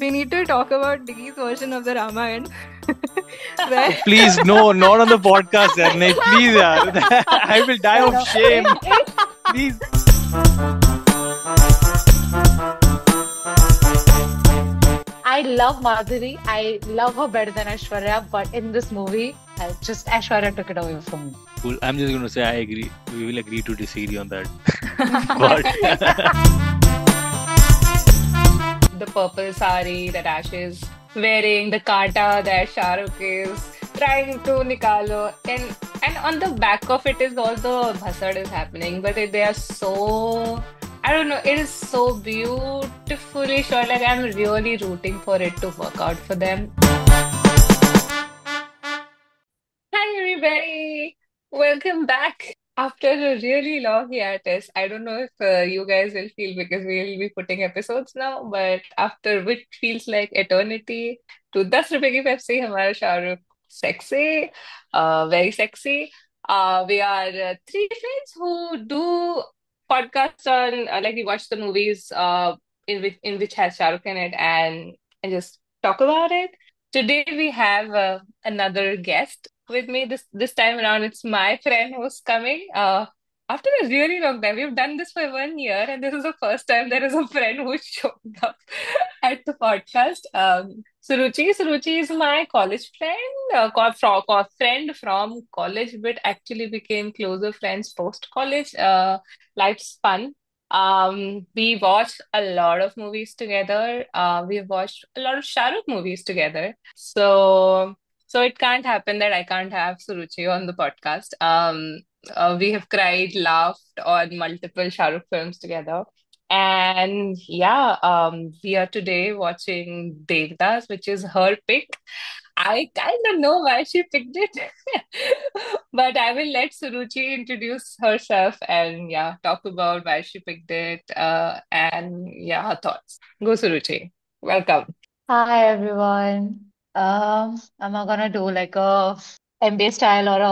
we need to talk about Diggy's version of the Ramayana. Where Please, no, not on the podcast, yaar. Nahi, please, yaar. I will die No, of no. shame. Please. I love Madhuri. I love her better than Aishwarya, but in this movie, just Aishwarya took it away from me. Cool. I'm just going to say I agree. We will agree to disagree on that. But The purple sari that Ash is wearing, the kata that Shahrukh is trying to nikalo, and on the back of it is all the bhasad is happening, but they are so, I don't know, it is so beautifully shot. Like I'm really rooting for it to work out for them. Hi everybody, welcome back after a really long hiatus. I don't know if you guys will feel because we will be putting episodes now, but after which feels like eternity to 10 रुपए की Pepsi, हमारा Shahrukh sexy, very sexy. We are three friends who do podcasts on like we watch the movies in which has Shahrukh in it and just talk about it. Today we have another guest with me. This time around, it's my friend who's coming. After a really long time, we've done this for 1 year, and this is the first time there is a friend who's shown up at the podcast. Suruchi is my college friend, friend from college, but actually became closer friends post college. Life's fun. We watched a lot of movies together. We've watched a lot of Shahrukh movies together. So it can't happen that I can't have Suruchi on the podcast. We have cried, laughed on multiple Shahrukh films together. And yeah, we are today watching Devdas, which is her pick. I kind of know why she picked it, but I will let Suruchi introduce herself and yeah, talk about why she picked it and yeah, her thoughts. Go, Suruchi. Welcome. Hi everyone. I'm not gonna do like a MBA style or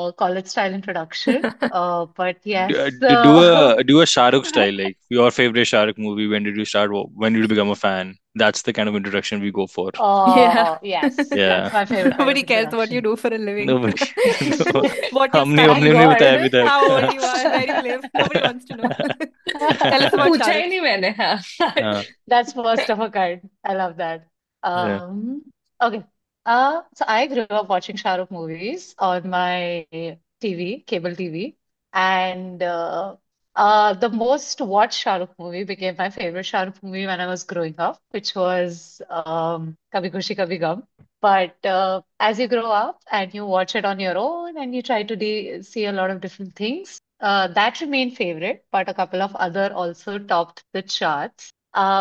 a college style introduction. But yes. do a Shahrukh style, like your favorite Shahrukh movie. When did you start? When did you become a fan? That's the kind of introduction we go for. yeah, Yes, Yeah. that's my favorite kind of nobody cares what you introduction. do for a living, Nobody. No. what your हमने Thank हमने studies नहीं are, बताया अभी God. तक. how old you are, where you live. Nobody wants to know. Tell us about पूछा ही Shahrukh. नहीं मैंने हाँ हाँ. That's first of a kind. I love that. Yeah. Um, okay. So I grew up watching Shah Rukh movies on my TV, cable TV, and the most watched Shah Rukh movie became my favorite Shah Rukh movie when I was growing up, which was Kabhi Khushi Kabhi Gum. But as you grow up and you watch it on your own and you try to see a lot of different things, that remained favorite, but a couple of other also topped the charts,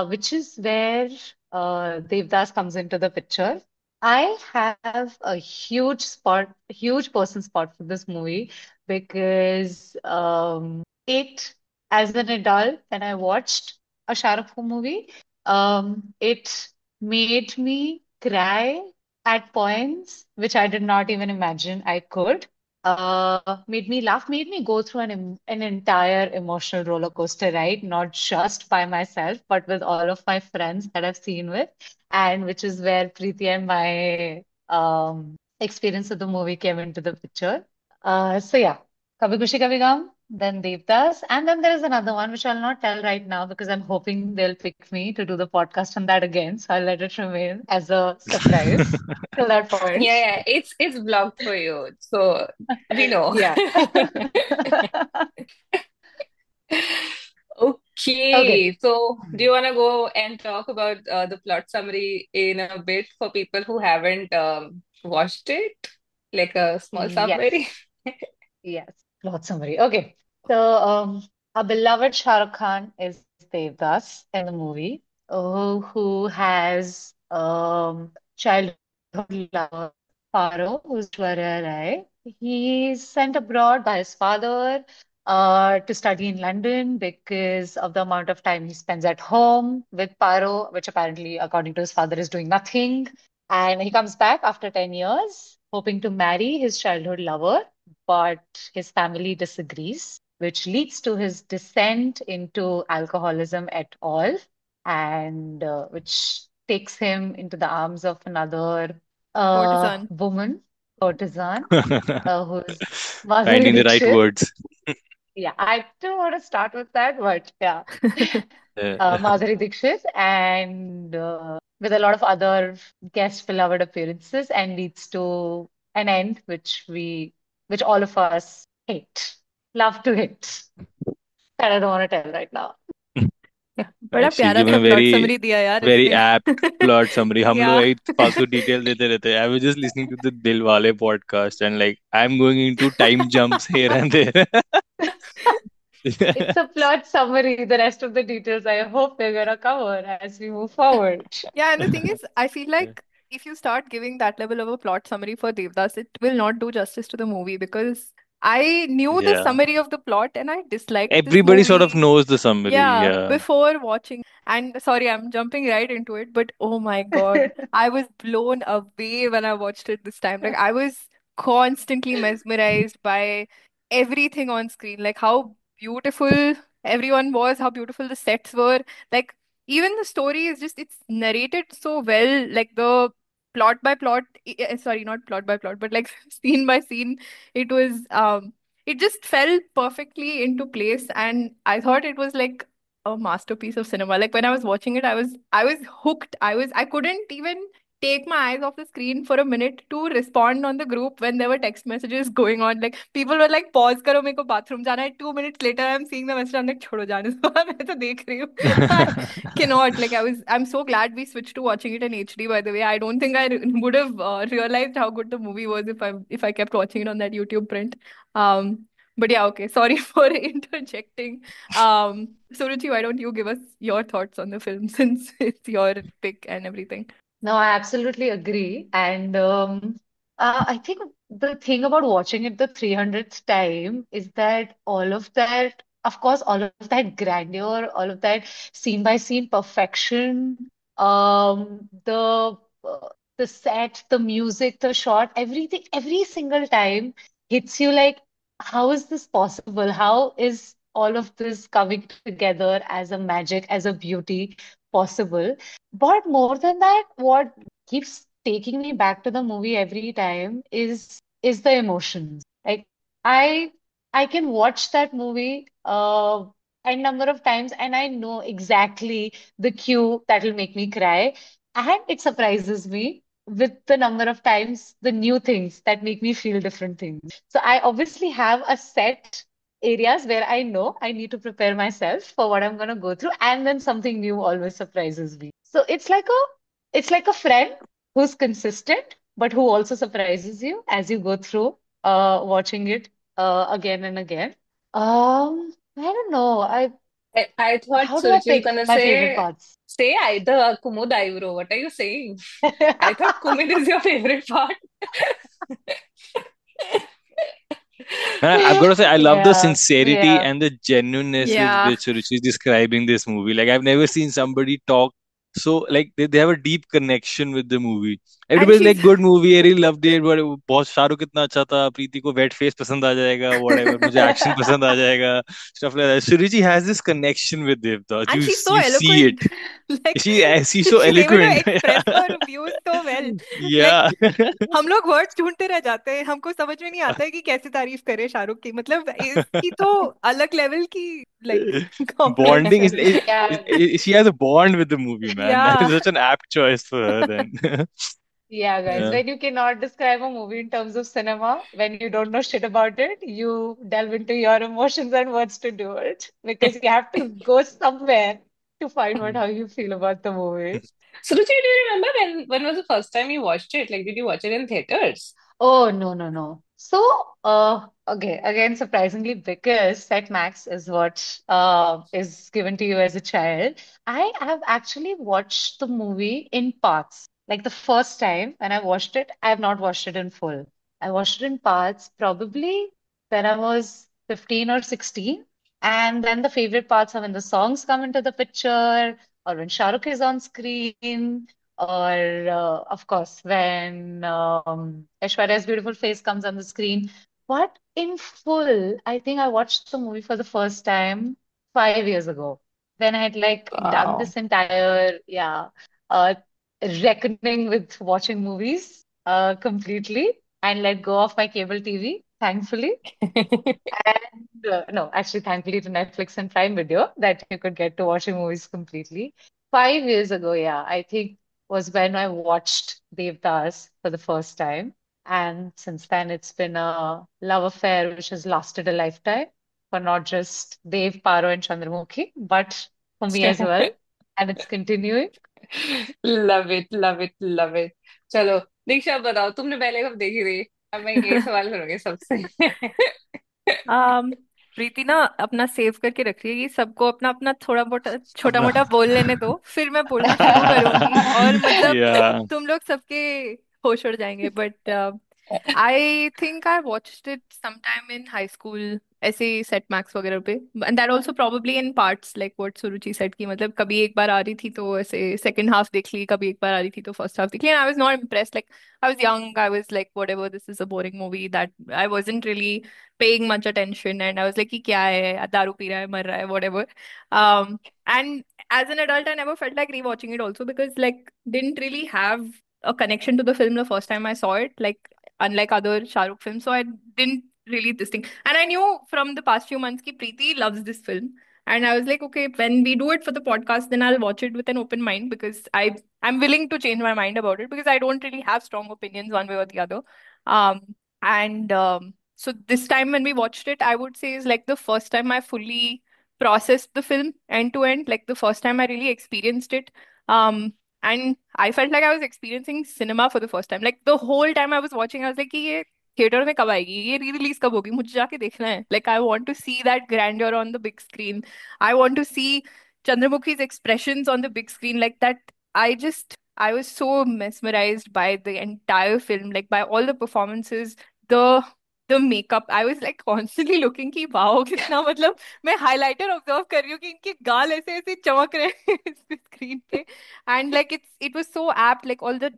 which is where Devdas comes into the picture. I have a huge person spot for this movie because as an adult, when I watched a Shah Rukh Khan movie, it made me cry at points which I did not even imagine I could. Made me laugh, made me go through an entire emotional roller coaster ride, not just by myself, but with all of my friends that I've seen with, and which is where Preeti and my experience of the movie came into the picture. So yeah, Kabhi Khushi Kabhi Gum, then Devdas, and then there is another one which I'll not tell right now because I'm hoping they'll pick me to do the podcast on that again. So I'll let it remain as a surprise till that point. yeah, it's blocked for you, so we know. Yeah. Okay. Okay, so do you want to go and talk about the plot summary in a bit for people who haven't watched it? Like a small summary? Yes. Yes. Plot summary. Okay. So, our beloved Shah Rukh Khan is Devdas in the movie, who has childhood lover Paro, who's Shwarya Rai. He's sent abroad by his father to study in London because of the amount of time he spends at home with Paro, which apparently, according to his father, is doing nothing. And he comes back after 10 years, hoping to marry his childhood lover, but his family disagrees, which leads to his descent into alcoholism at all, and which takes him into the arms of another Courtesan. woman, courtesan, who's Finding Madhuri the right Dixit. words. Yeah, I don't want to start with that, but yeah. Uh, Madhuri Dixit, and with a lot of other guest beloved appearances, and leads to an end which all of us hate, love to hate. That I don't want to tell right now. Yeah. बड़ा she's प्यारा given सा a plot very summary दिया यार very इसने. apt plot summary. हम लोग Yeah. एक फालतू डिटेल देते रहते हैं. I was just listening to the Dilwale podcast and like I'm going into time jumps here and there. It's a plot summary. The rest of the details I hope we're gonna cover as we move forward. Yeah, and the thing is, I feel like if you start giving that level of a plot summary for Devdas, it will not do justice to the movie because I knew the Yeah. summary of the plot and I disliked this Everybody sort of movie. knows the summary. Yeah, Yeah. before watching. And sorry, I'm jumping right into it, but oh my God, I was blown away when I watched it this time. Like, I was constantly mesmerized by everything on screen, like how beautiful everyone was, how beautiful the sets were. Like, even the story is just, it's narrated so well, like the plot by plot, sorry, not plot by plot, but like scene by scene. It was, it just fell perfectly into place, and I thought it was like a masterpiece of cinema. Like when I was watching it, I was hooked. I couldn't even take my eyes off the screen for a minute to respond on the group when there were text messages going on. Like people were like, pause करो मेरे को bathroom जाना है. 2 minutes later, I'm seeing the message. I'm like, छोड़ो जाने दो मैं तो देख रही हूँ. I cannot. Like I'm so glad we switched to watching it in HD. By the way, I don't think I would have realized how good the movie was if I kept watching it on that YouTube print. But yeah, okay. Sorry for interjecting. Suruchi, why don't you give us your thoughts on the film since it's your pick and everything? No, I absolutely agree. And I think the thing about watching it the 300th time is that all of that, of course, all of that grandeur, all of that scene by scene perfection, um, the uh, the set, the music, the shot, everything, every single time hits you like, how is this possible? How is all of this coming together as a magic, as a beauty possible? But more than that, what keeps taking me back to the movie every time is the emotions. Like I I can watch that movie a number of times and I know exactly the cue that will make me cry. And it surprises me with the number of times the new things that make me feel different things. So I obviously have a set areas where I know I need to prepare myself for what I'm gonna go through, and then something new always surprises me. So it's like a friend who's consistent, but who also surprises you as you go through watching it again and again. I don't know. I thought How do I Suruchi was pick gonna my favorite say parts? say either Kumud Ayuro. What are you saying? I thought Kumud is your favorite part. And I've got to say, I love the Yeah, sincerity yeah. and the genuineness with Yeah. which Ruchi is describing this movie. Like, I've never seen somebody talk so, like, they have a deep connection with the movie. And Everybody's she's like, good movie, I really loved it, but बहुत शाहरुख कितना अच्छा था, प्रीति को wet face पसंद आ जाएगा, whatever, मुझे action पसंद आ जाएगा, stuff like that. So Ruchi has this connection with Devdas. and she's so You see it. eloquent. Like She's so she's able to eloquent. express her views so well. Like Yeah. हम लोग words ढूंढते रह जाते हैं, हमको समझ में नहीं आता है कि कैसे तारीफ करें शाहरुख की. मतलब इसकी तो अलग लेवल की लाइक कॉम्प्लेक्स Bonding है. Yeah, she has a bond with the movie, man. That is Yeah. such an apt choice for her then. yeah, guys. Yeah. When you cannot describe a movie in terms of cinema, when you don't know shit about it, you delve into your emotions and words to do it because you have to go somewhere to find out how you feel about the movie. Suruchi, do you remember when was the first time you watched it? Like, did you watch it in theaters? Oh, no, no, no. So, okay, again, surprisingly, because Set Max is what is given to you as a child. I have actually watched the movie in parts. Like the first time when I watched it, I have not watched it in full. I watched it in parts probably when I was 15 or 16. And then the favorite parts are when the songs come into the picture or when Shah Rukh is on screen or of course when Aishwarya's beautiful face comes on the screen. But in full, I think I watched the movie for the first time 5 years ago when I had like done Wow. this entire reckoning with watching movies completely and let go of my cable TV, thankfully. And no, actually, thankfully to Netflix and Prime Video that you could get to watching movies completely. 5 years ago, yeah, I think was when I watched Devdas for the first time. And since then, it's been a love affair which has lasted a lifetime for not just Dev, Paro, and Chandramukhi, but for me as well. And it's continuing. Love it love it love it. चलो दीक्षा बताओ, तुमने पहले कब देखी थी? अब मैं यही सवाल करूंगी सबसे। um, प्रीति ना अपना सेव करके रख रही है कि सबको अपना अपना थोड़ा मोटा छोटा अपना मोटा बोल लेने दो, फिर मैं बोलना शुरू करूंगी और मतलब या तुम लोग सबके होश उड़ जाएंगे। But I think I watched it sometime in high school, ऐसे सेट मैक्स वगैरह पे। And that also probably in parts like what Suruchi set की, मतलब कभी एक बार आ रही थी तो ऐसे सेकंड हाफ देख ली, कभी एक बार आ रही थी तो फर्स्ट हाफ देख ली। I was not impressed, like I was young, I was like whatever, this is a boring movie, that I wasn't really paying much attention, and I was like कि क्या है, दारू पी रहा है, मर रहा है, whatever. And as an adult I never felt like rewatching it also, because like didn't really have a connection to the film the first time I saw it, like unlike other Shah Rukh films. So I didn't really this thing. And I knew from the past few months ki Preeti loves this film. And I was like, okay, when we do it for the podcast, then I'll watch it with an open mind, because I'm willing to change my mind about it, because I don't really have strong opinions one way or the other. And So this time when we watched it, I would say is like the first time I fully processed the film end to end, like the first time I really experienced it. And I felt like I was experiencing cinema for the first time. Like the whole time I was watching, I was like कि ये theatre में कब आएगी, ये re release कब होगी, मुझे जाके देखना है। Like I want to see that grandeur on the big screen. I want to see Chandramukhi's expressions on the big screen, like that. I was so mesmerized by the entire film, like by all the performances, the the makeup. I was like constantly looking कि wow कितना मतलब मैं highlighter observe कर रही हूँ कि इनके गाल ऐसे ऐसे चमक रहे हैं इस स्क्रीन पे। And like it was so apt, like all the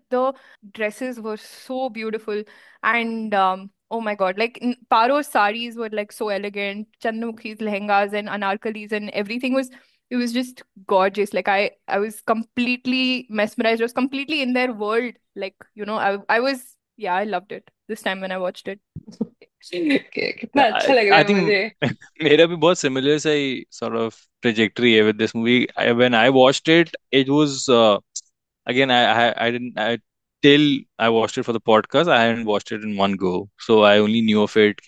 dresses were so beautiful. And oh my God, like Paro's saris were like so elegant, Chandramukhi's lehengas and anarkalis and everything was, it was just gorgeous. Like I was completely mesmerized. I was completely in their world. Like, I was, yeah, I loved it this time when I watched it. कितना अच्छा लग रहा I है think मुझे। मेरा भी बहुत similar सा ही sort of trajectory है with this movie. When I watched it, it was again I didn't till I watched it for the podcast. I hadn't watched it in one go, so I only knew of it.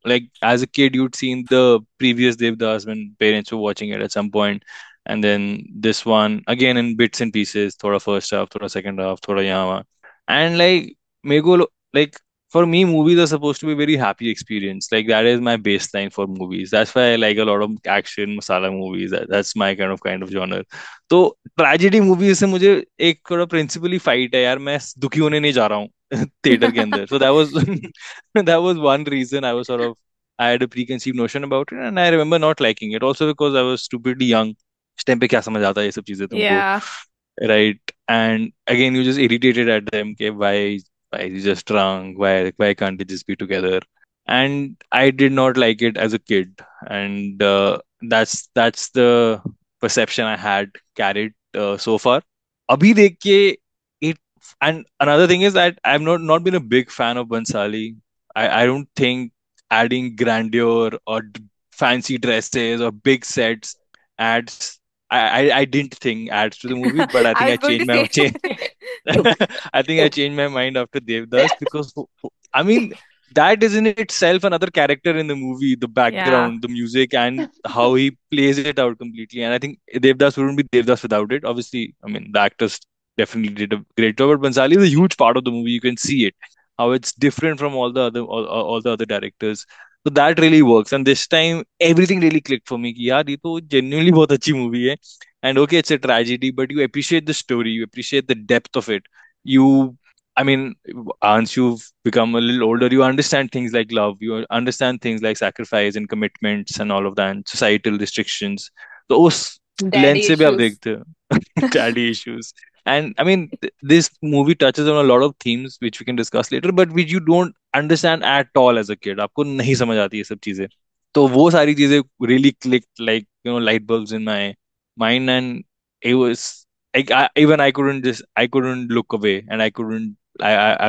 Like as a kid, you'd seen the previous Devdas when parents were watching it at some point, and then this one again in bits and pieces. Thoda first half, thoda second half, thoda यहाँ वहाँ. And like मेरे को like for me, movies are supposed to be a very happy experience. Like that is my baseline for movies. That's why I like a lot of action masala movies. That's my kind of genre. तो tragedy movies से मुझे एक थोड़ा principally fight है यार, मैं दुखी होने नहीं जा रहा हूँ थिएटर के अंदर. So that was one reason I was sort of I had a preconceived notion about it and I remember not liking it also because I was stupidly young. इस टाइम पे क्या समझ आता है ये सब चीजें तुमको, Yeah. right? And again, you just irritated at them. Okay, why is he just drunk? Why can't they just be together? And I did not like it as a kid, and that's the perception I had carried so far. अभी देख के it, and another thing is that I've not been a big fan of Bansali. I don't think adding grandeur or fancy dresses or big sets adds. I didn't think adds to the movie, but I I think I was going to changed my say. change. I think I changed my mind after Devdas because I mean that is in itself another character in the movie, the Yeah. background, the music, and how he plays it out completely. And I think Devdas wouldn't be Devdas without it. Obviously, I mean the actors definitely did a great job, but Bansali is a huge part of the movie. You can see it how it's different from all the other directors. So that really works. And this time everything really clicked for me. कि यार ये तो genuinely बहुत अच्छी movie है. And okay, it's a tragedy, but you appreciate the story, you appreciate the depth of it. You, I mean, once you've become a little older, you understand things like love, you understand things like sacrifice and commitments and all of that, and societal restrictions. So उस lens daddy से भी आप issues. देखते हो daddy issues. And I mean, this movie touches on a lot of themes which we can discuss later, but which you don't understand at all as a kid. आपको नहीं समझ आती ये सब चीजें. तो वो सारी चीजें really clicked like light bulbs in my mind, and it was like even I couldn't look away, and I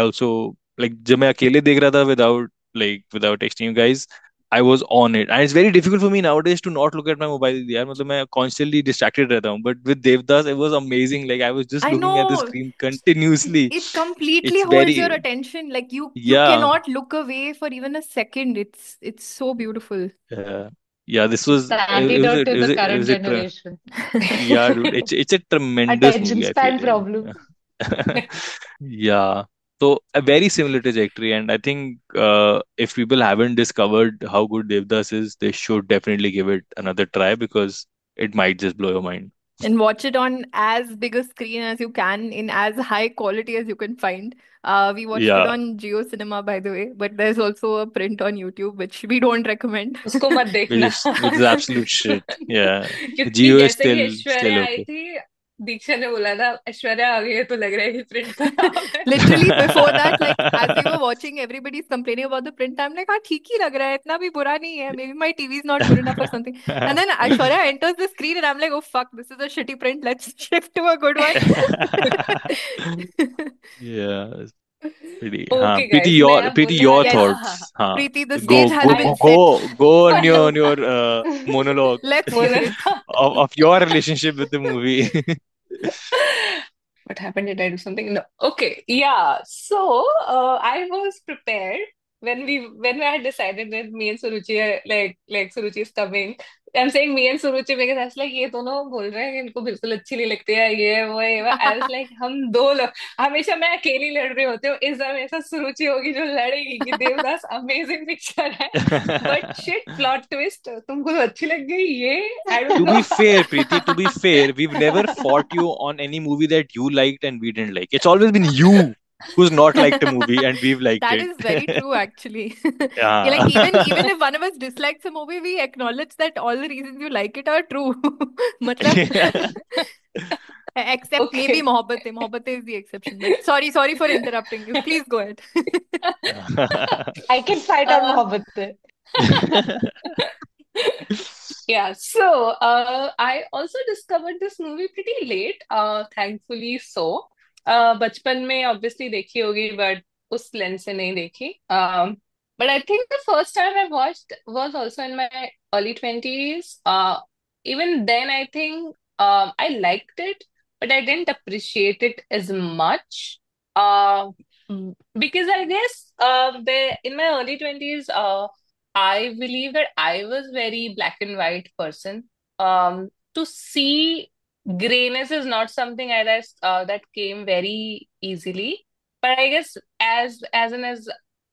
also like जब मैं अकेले देख रहा था without texting you guys, I was on it, and it's very difficult for me nowadays to not look at my mobile यार, मतलब मैं constantly distracted रहता हूँ, but with Devdas it was amazing, like I was just I looking at the know. screen continuously. It completely It's holds your very, attention. Like you yeah, cannot look away for even a second. It's so beautiful. yeah, yeah, this It's was the antidote to the it current was a generation. yeah, dude, it's a tremendous Attention movie, I feel. span problem. Yeah. So a very similar trajectory, and I think if people haven't discovered how good Devdas is, they should definitely give it another try because it might just blow your mind. And watch it on as big a screen as you can in as high quality as you can find. We watched it Yeah, on Geo Cinema, by the way, but there's also a print on YouTube, which we don't recommend. उसको मत देखना which is absolute shit. Yeah, क्योंकि Geo is जैसे ही still Aishwarya आई okay. थी, दीक्षा ने बोला था ऐश्वर्या आ गई है तो लग रहा है कि प्रिंट खराब है. Literally before that, like as we were watching, everybody's complaining about the print. I'm like, हाँ ठीक ही लग रहा है, इतना भी बुरा नहीं है. Maybe my TV is not good enough or something. And then Aishwarya enters the screen, and I'm like, oh fuck, this is a shitty print. Let's shift to a good one. Yeah, pretty. Okay Pretty guys, मैं अब बोलने your वाली Yes, हूँ. हाँ हाँ thoughts. Preeti, the Go stage has go I been go set. go on your monologue Let's hear बोला it. था. of your relationship with the movie. What happened? Did I do something? No. Okay. Yeah. So I was prepared when I had decided that me and Suruchi are like Suruchi is coming. I'm saying me and Suruchi because I was like ये दोनों बोल रहे हैं कि इनको बिल्कुल अच्छी नहीं लगती है, ये वो ये वो. I was like हम दो लोग, हमेशा मैं अकेली लड़ रही होती हूँ, इस बार मेरे साथ सुरुचि होगी जो लड़ेगी कि देवदास अमेजिंग पिक्चर है. बट शिट, प्लॉट ट्विस्ट, तुमको तो अच्छी लग गई ये. I don't To know. be fair, Preeti, to be fair, we've never fought you on any movie that you liked and we didn't like. It's always been you who's not liked a movie and we've liked That it. is very true, actually. Yeah, like even Yeah. if one of us dislikes a movie, we acknowledge that all the reasons you like it are true. मतलब, except maybe Okay. Mohabbat is the exception. But sorry for interrupting you. Please go ahead. I can fight on Uh, Mohabbat pe. yeah, so I also discovered this movie pretty late, thankfully so. बचपन में obviously देखी होगी, but उस lens से नहीं देखी. But I think the first time I watched was also in my early 20s. Even then, I think I liked it, but I didn't appreciate it as much. Uh, because I guess in my early 20s, I believe that I was very black and white person. To see grayness is not something that came very easily. But I guess as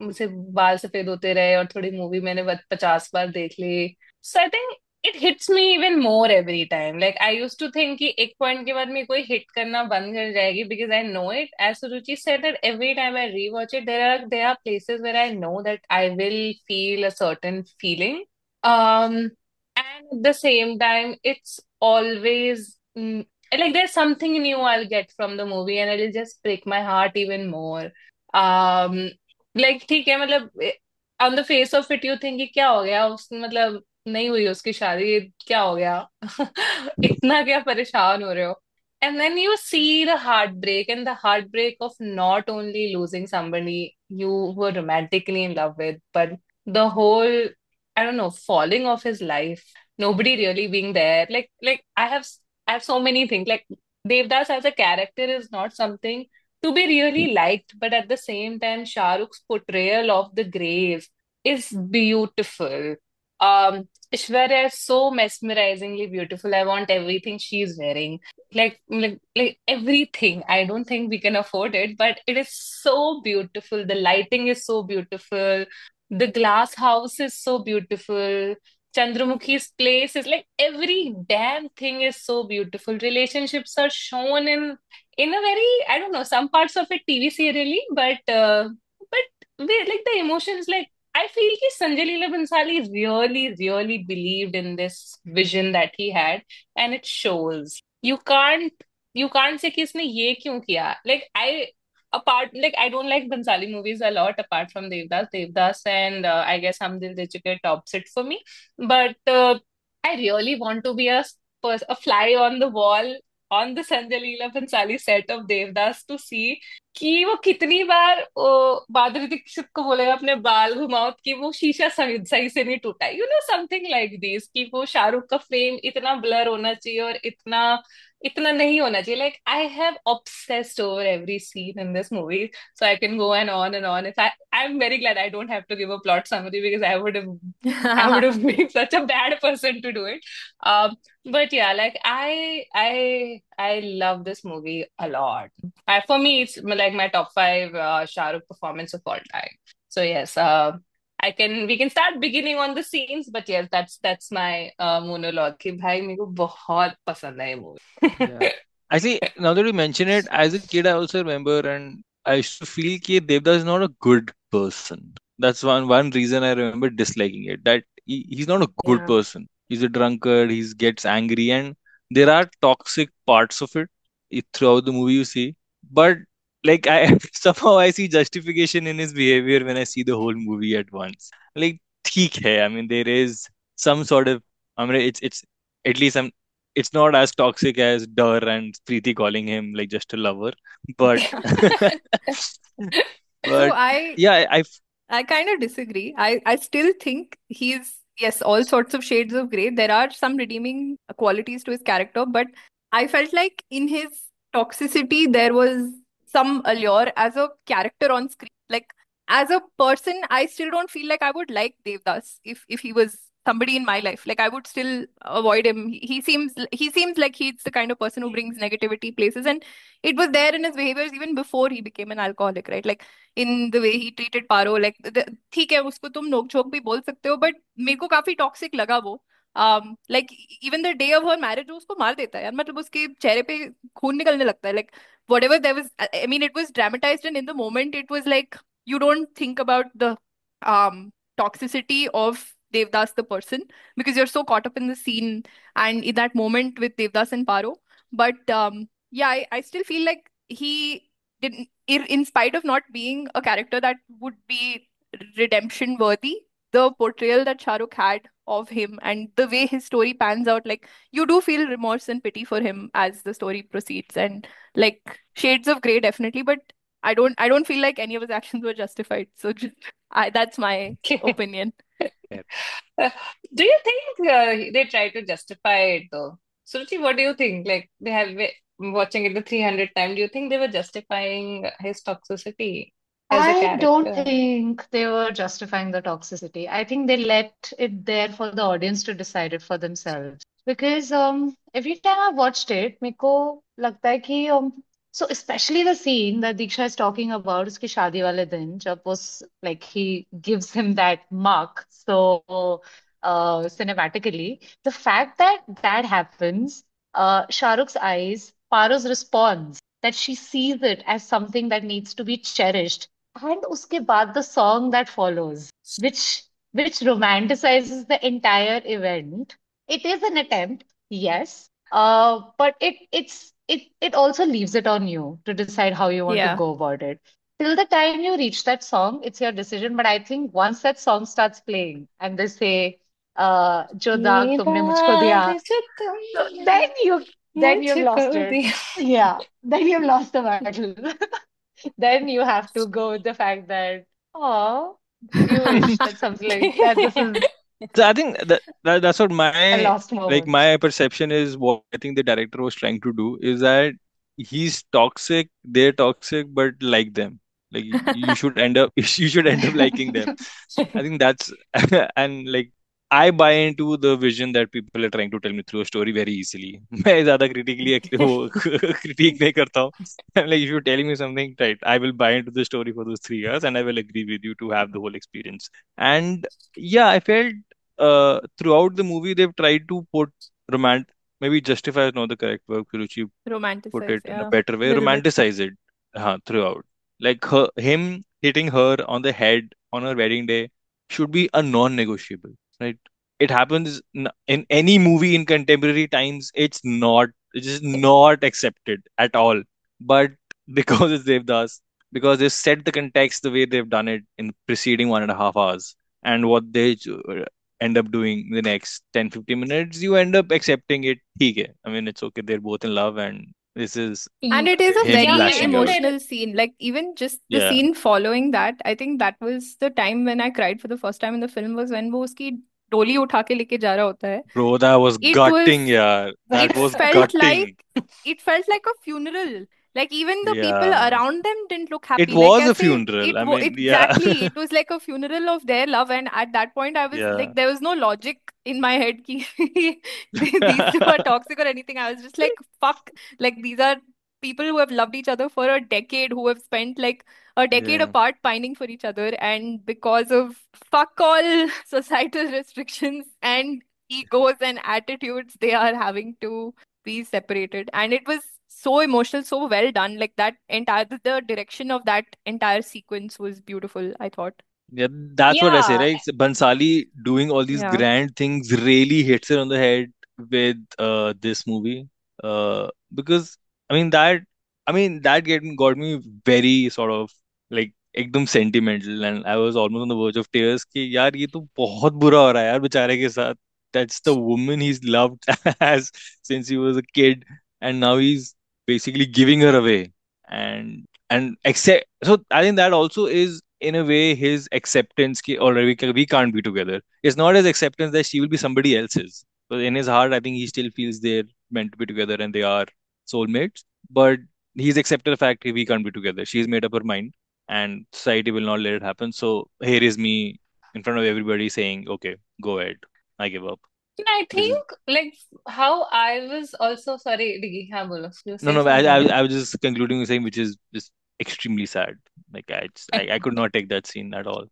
मुझसे बाल सफेद होते रहे और थोड़ी movie मैंने 50 बार देख ली. So I think it hits me even more every time. Like I used to think कि एक पॉइंट के बाद में कोई हिट करना बंद कर जाएगी because I know it. As Suruchi said that every time I rewatch it, there are places where I know that I will feel a certain feeling. Um, and at the same time, it's always like there's something new I'll get from the movie, and it'll just break my heart even more. Um, like ठीक है, मतलब on the face of it you think कि क्या हो गया उस मतलब नहीं हुई उसकी शादी, क्या हो गया. इतना क्या परेशान हो रहे हो. And then you see the heartbreak, and the heartbreak of not only losing somebody you were romantically in love with, but the whole, I don't know, falling of his life, nobody really being there. I have so many things. Like Devdas as a character is not something to be really liked, but at the same time, Shah Rukh's portrayal of the grave is beautiful. Ishwarya is so mesmerizingly beautiful. I want everything she's wearing. Like everything. I don't think we can afford it, but it is so beautiful. The lighting is so beautiful. The glass house is so beautiful. Chandramukhi's place is like every damn thing is so beautiful. Relationships are shown in a very, I don't know, some parts of it TV serially, but like the emotions, like I feel that Sanjay Leela Bhansali really believed in this vision that he had, and it shows. You can't say कि इसने ये क्यों किया. Like I don't like Bhansali movies a lot apart from Devdas and I guess Hum Dil De Chuke tops it for me. But I really want to be a fly on the wall on the Sanjay Leela Bhansali set of Devdas to see कि वो कितनी बार माधुरी दीक्षित को बोलेगा अपने बाल घुमाओ कि वो शीशा सही सही से नहीं टूटा, you know something like this, कि वो शाहरुख का फ्रेम इतना ब्लर होना चाहिए और इतना इतना नहीं होना चाहिए. Like I have obsessed over every scene in this movie, so I can go and on and on. I'm very glad I don't have to give a plot summary because I would have been such a bad person to do it. But yeah, like I love this movie a lot. For me, it's like my top five Shah Rukh performance of all time. So yes, we can start beginning on the scenes, but yes, that's my monologue. कि भाई मेरे को बहुत पसंद है ये Yeah. movie. Actually, now that you mention it, as a kid, I also remember, and I used to feel that Devdas is not a good person. That's one reason I remember disliking it. That he's not a good Yeah. person. He's a drunkard. He gets angry, and there are toxic parts of it throughout the movie. You see, but like I somehow I see justification in his behavior when I see the whole movie at once. Like, ठीक है. I mean, there is some sort of. I mean, it's at least it's not as toxic as Dur and Preeti calling him like just a lover, but So but I yeah, I kind of disagree. I still think he's, yes, all sorts of shades of gray. There are some redeeming qualities to his character, but I felt like in his toxicity there was some allure as a character on screen. Like as a person, I still don't feel like I would like Devdas if he was somebody in my life. Like I would still avoid him. He seems like he's the kind of person who brings negativity places, and it was there in his behaviors even before he became an alcoholic, right? Like in the way he treated Paro, like ठीक है उसको तुम नोक झोंक भी बोल सकते हो, बट मेरे को काफी टॉक्सिक लगा वो. Like even the day of her marriage वो उसको मार देता है यार, मतलब उसके चेहरे पे खून निकलने लगता है. Like whatever there was, I mean it was dramatised and in the moment it was like you don't think about the toxicity of Devdas the person because you're so caught up in the scene and in that moment with Devdas and Paro. But yeah, I still feel like he didn't, in spite of not being a character that would be redemption worthy, the portrayal that Shah Rukh had of him and the way his story pans out, like you do feel remorse and pity for him as the story proceeds, and like shades of grey definitely, but I don't feel like any of his actions were justified. So just, that's my opinion. yeah. Do you think they try to justify it though? Suruchi, what do you think? Like they have watching it the 300 time. Do you think they were justifying his toxicity as a I don't character? think they were justifying the toxicity. I think they let it there for the audience to decide it for themselves. Because every time I watched it, मेरे को लगता है कि so especially the scene that Diksha is talking about उसकी शादी वाले दिन जब वो like he gives him that mark so cinematically, the fact that that happens, Shah Rukh's eyes, Paro's response, that she sees it as something that needs to be cherished, and uske baad the song that follows, which romanticizes the entire event. It is an attempt, yes, but it also leaves it on you to decide how you want to Yeah. go about it. Till the time you reach that song, it's your decision. But I think once that song starts playing and they say, "जो दाग ये तुमने मुझको दिया," दाग जो so तुमने then you've मुझको lost it. दिया. Yeah, then you've lost the battle. Then you have to go with the fact that, oh, you wish that something like that this is So I think that's what a my lost like moment. my perception is. What I think the director was trying to do is that he's toxic, they're toxic, but like them. Like you should end up you should end up liking them. I think that's and like I buy into the vision that people are trying to tell me through a story very easily. मैं ज़्यादा critically वो critique नहीं करता हूँ. Like if you're telling me something, right, I will buy into the story for those 3 hours and I will agree with you to have the whole experience. And yeah, I felt throughout the movie they've tried to put romantic, maybe justify is not the correct word, Kiruchi put Romanticize, it in a yeah. better way, Little bit. romanticize it throughout. Like him hitting her on the head on her wedding day should be a non-negotiable, right? It happens in any movie in contemporary times. It's just not accepted at all. But because it's Devdas, because they set the context the way they've done it in preceding 1.5 hours, and what they end up doing the next 10-15 minutes, you end up accepting it. ठीक है. I mean, it's okay. They're both in love, and this is And it is a him Yeah, very lashing and out. there, emotional scene. Like, even just the Yeah. scene following that, I think that was the time when I cried for the first time in the film, was when वो उसकी डोली उठा के लेके जा रहा होता है. Bro, that was It was, gutting, yeah. That it was felt like, gutting. it felt like a funeral. Like, even the people Yeah. around them didn't look It happy. Like, was a ऐसे, funeral. I mean, yeah. exactly, it was like a funeral of their love. And at that point, I was Yeah. like, there was no logic in my head ki these two are toxic or anything. I was just like, fuck. Like, these are people who have loved each other for a decade, who have spent like a decade Yeah. apart pining for each other, and because of fuck all societal restrictions and egos and attitudes, they are having to be separated. And it was so emotional, so well done. Like, that entire, the direction of that entire sequence was beautiful, I thought. Yeah, that's what I say, yeah, right? So Bansali doing all these Yeah. grand things really hits it on the head with this movie. Because that got me very sort of like एकदम sentimental, and I was almost on the verge of tears कि यार ये तो बहुत बुरा हो रहा है यार बेचारे के साथ. That's the woman he's loved as since he was a kid, and now he's basically giving her away. And accept, so I think that also is in a way his acceptance ki, already we can't be together. It's not his acceptance that she will be somebody else's. So in his heart, I think he still feels they're meant to be together and they are soulmates. But he's accepted the fact that we can't be together. She's made up her mind, and society will not let it happen. So here is me in front of everybody saying, "Okay, go ahead. I give up." and I Which is think like how I was also sorry, Diggy, हाँ बोलो, you no, say no. I, I, something. I was just concluding with saying, which is just extremely sad. Like I could not take that scene at all.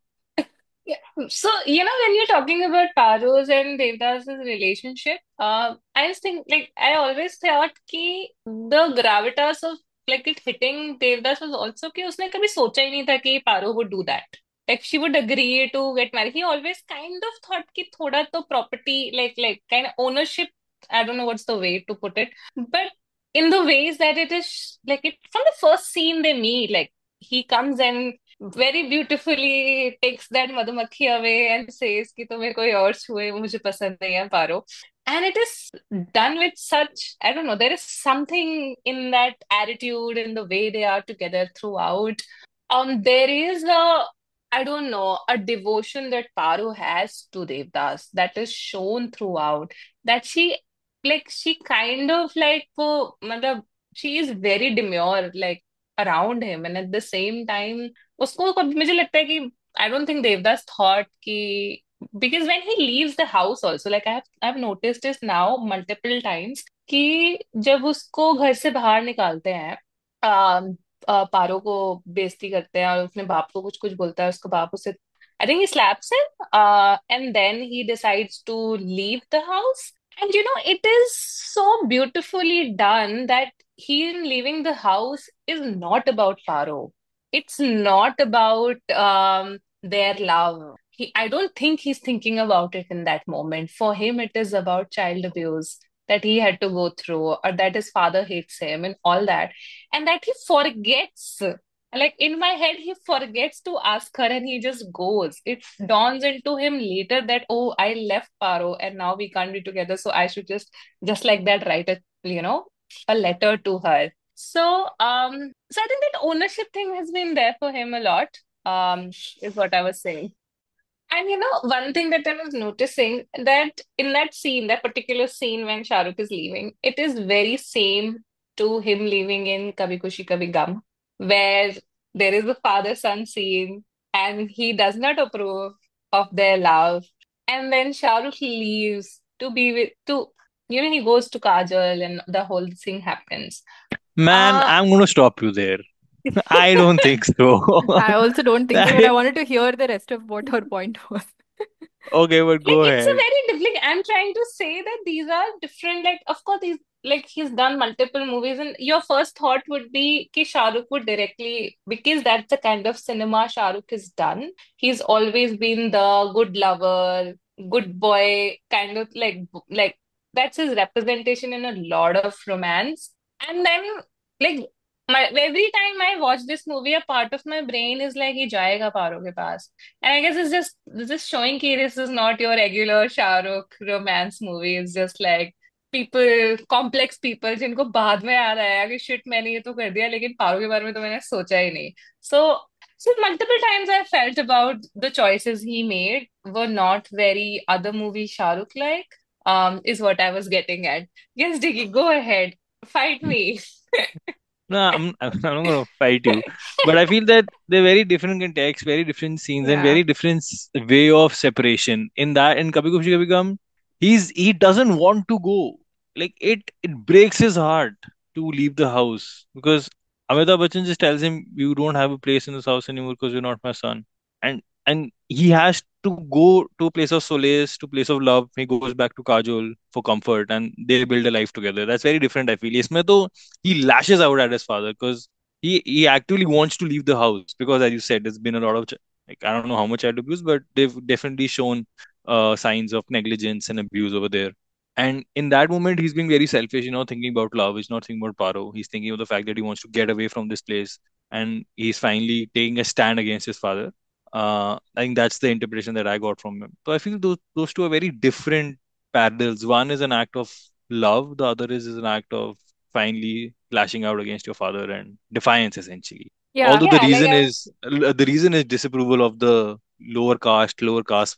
Yeah. So, when you're talking about Parul's and Devdas's relationship, I just think, like, I always thought कि the gravitas of, like, it hitting Devdas was also कि उसने कभी सोचा ही नहीं था कि Parul would do that. Like, she would agree to get married. He always kind of thought कि थोड़ा तो property, like, kind of ownership, I don't know what's the way to put it, but in the ways that it is, like, it from the first scene they meet, like, he comes and very beautifully takes that madhumakhi away and says कि तुम्हें कोई और छुए वो मुझे पसंद नहीं है पारो. And it is done with such, I don't know, there is something in that attitude, in the way they are together throughout. There is I don't know, a devotion that Paru has to Devdas that is shown throughout. That she kind of like, मतलब, she is very demure, like, around him, and at the same time उसको मुझे लगता है कि I don't think Devdas thought कि, because when he leaves the house also, like, I've noticed this now multiple times कि जब उसको घर से बाहर निकालते हैं, पारो को बेइज्जती करते हैं और अपने बाप को कुछ कुछ बोलता है, उसका बाप उसे, I think he slaps him, and then he decides to leave the house. And it is so beautifully done that he in leaving the house is not about Paro. It's not about their love. I don't think he's thinking about it in that moment. For him, it is about child abuse that he had to go through, or that his father hates him, and all that. And that he forgets. Like, in my head, he forgets to ask her and he just goes. It dawns into him later that, oh, I left Paro and now we can't be together. So I should just like that, write a letter to her. So I think that ownership thing has been there for him a lot, is what I was saying. And one thing that I was noticing, that in that scene, that particular scene when Shahrukh is leaving, it is very same to him leaving in Kabhi Khushi Kabhi Gum, where there is a father-son scene and he does not approve of their love. And then Shahrukh leaves to be with, he goes to Kajal and the whole thing happens. Man, Uh, I'm gonna stop you there. I don't think so. I also don't think so, but I That- wanted to hear the rest of what her point was. okay, but like, go it's a ahead. very like, I'm trying to say that these are different, like, of course, these, like, he's done multiple movies, and your first thought would be ki Shahrukh would directly, because that's the kind of cinema Shahrukh has done. He's always been the good lover, good boy, kind of like that's his representation in a lot of romance. And then, like, every time I watch this movie, a part of my brain is like, "He jayega Paro ke paas." And I guess it's just showing कि this is not your regular Shah Rukh romance movie. It's just like people, complex people जिनको बाद में याद आया कि shit मैंने ये तो कर दिया लेकिन पारो के बारे में तो मैंने सोचा ही नहीं. So so multiple times I felt about the choices he made were not very other movie Shah Rukh like. Is what I was getting at. Yes, Diggy, go ahead, fight me. No, I'm not going to fight you, but I feel that they're very different contexts, very different scenes, and Yeah. very different way of separation. In that, in Kabhi Khushi Kabhi Gum, he doesn't want to go. Like it breaks his heart to leave the house because Amitabh Bachchan just tells him, "You don't have a place in this house anymore because you're not my son." And he has to go to a place of solace, to a place of love. He goes back to Kajol for comfort, and they build a life together. That's very different. I feel. इसमें तो he lashes out at his father because he actually wants to leave the house because, as you said, there's been a lot of like I don't know how much child abuse, but they've definitely shown signs of negligence and abuse over there. And in that moment, he's being very selfish. Thinking about love. He's not thinking about Paro. He's thinking of the fact that he wants to get away from this place, and he's finally taking a stand against his father. I think that's the interpretation that I got from him. So I feel those two are very different parallels. One is an act of love. The other is an act of finally lashing out against your father and defiance, essentially. Yeah. Although Yeah, like I was the reason is disapproval of the lower caste class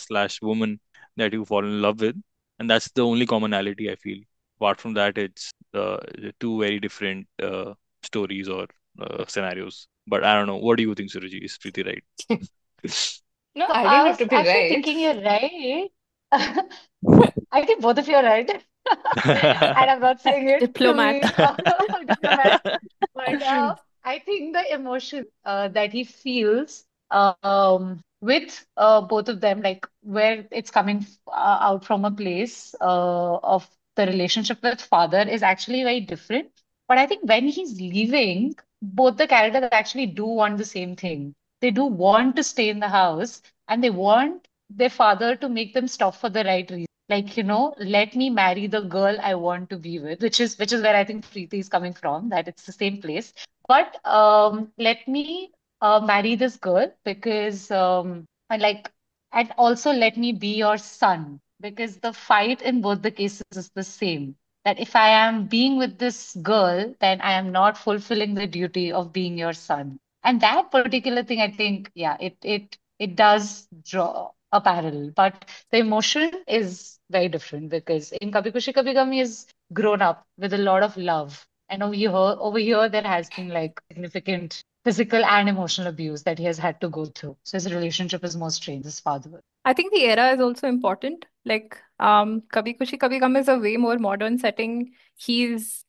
slash woman that you fall in love with, and that's the only commonality I feel. Apart from that, it's the two very different stories or scenarios. But I don't know. What do you think, Suruji? Is pretty right? No, so I don't I have was to be actually right. thinking you're right. I think both of you are right. And I'm not saying it to Diplomat. be a diplomat, but I think the emotion that he feels with both of them, like where it's coming out from a place of the relationship with father, is actually very different. But I think when he's leaving, both the characters actually do want the same thing. They do want to stay in the house, and they want their father to make them stop for the right reason. Like, let me marry the girl I want to be with, which is where I think Preeti is coming from, that it's the same place. But let me marry this girl because and like and also let me be your son because the fight in both the cases is the same. That if I am being with this girl, then I am not fulfilling the duty of being your son. And that particular thing, I think, yeah, it does draw a parallel. But the emotion is very different because in Kabhi Khushi Kabhi Gum, he is grown up with a lot of love. And over here, there has been like significant physical and emotional abuse that he has had to go through. So his relationship is more strained, his father. I think the era is also important. Like, Kabhi Khushi Kabhi Gum is a way more modern setting. He's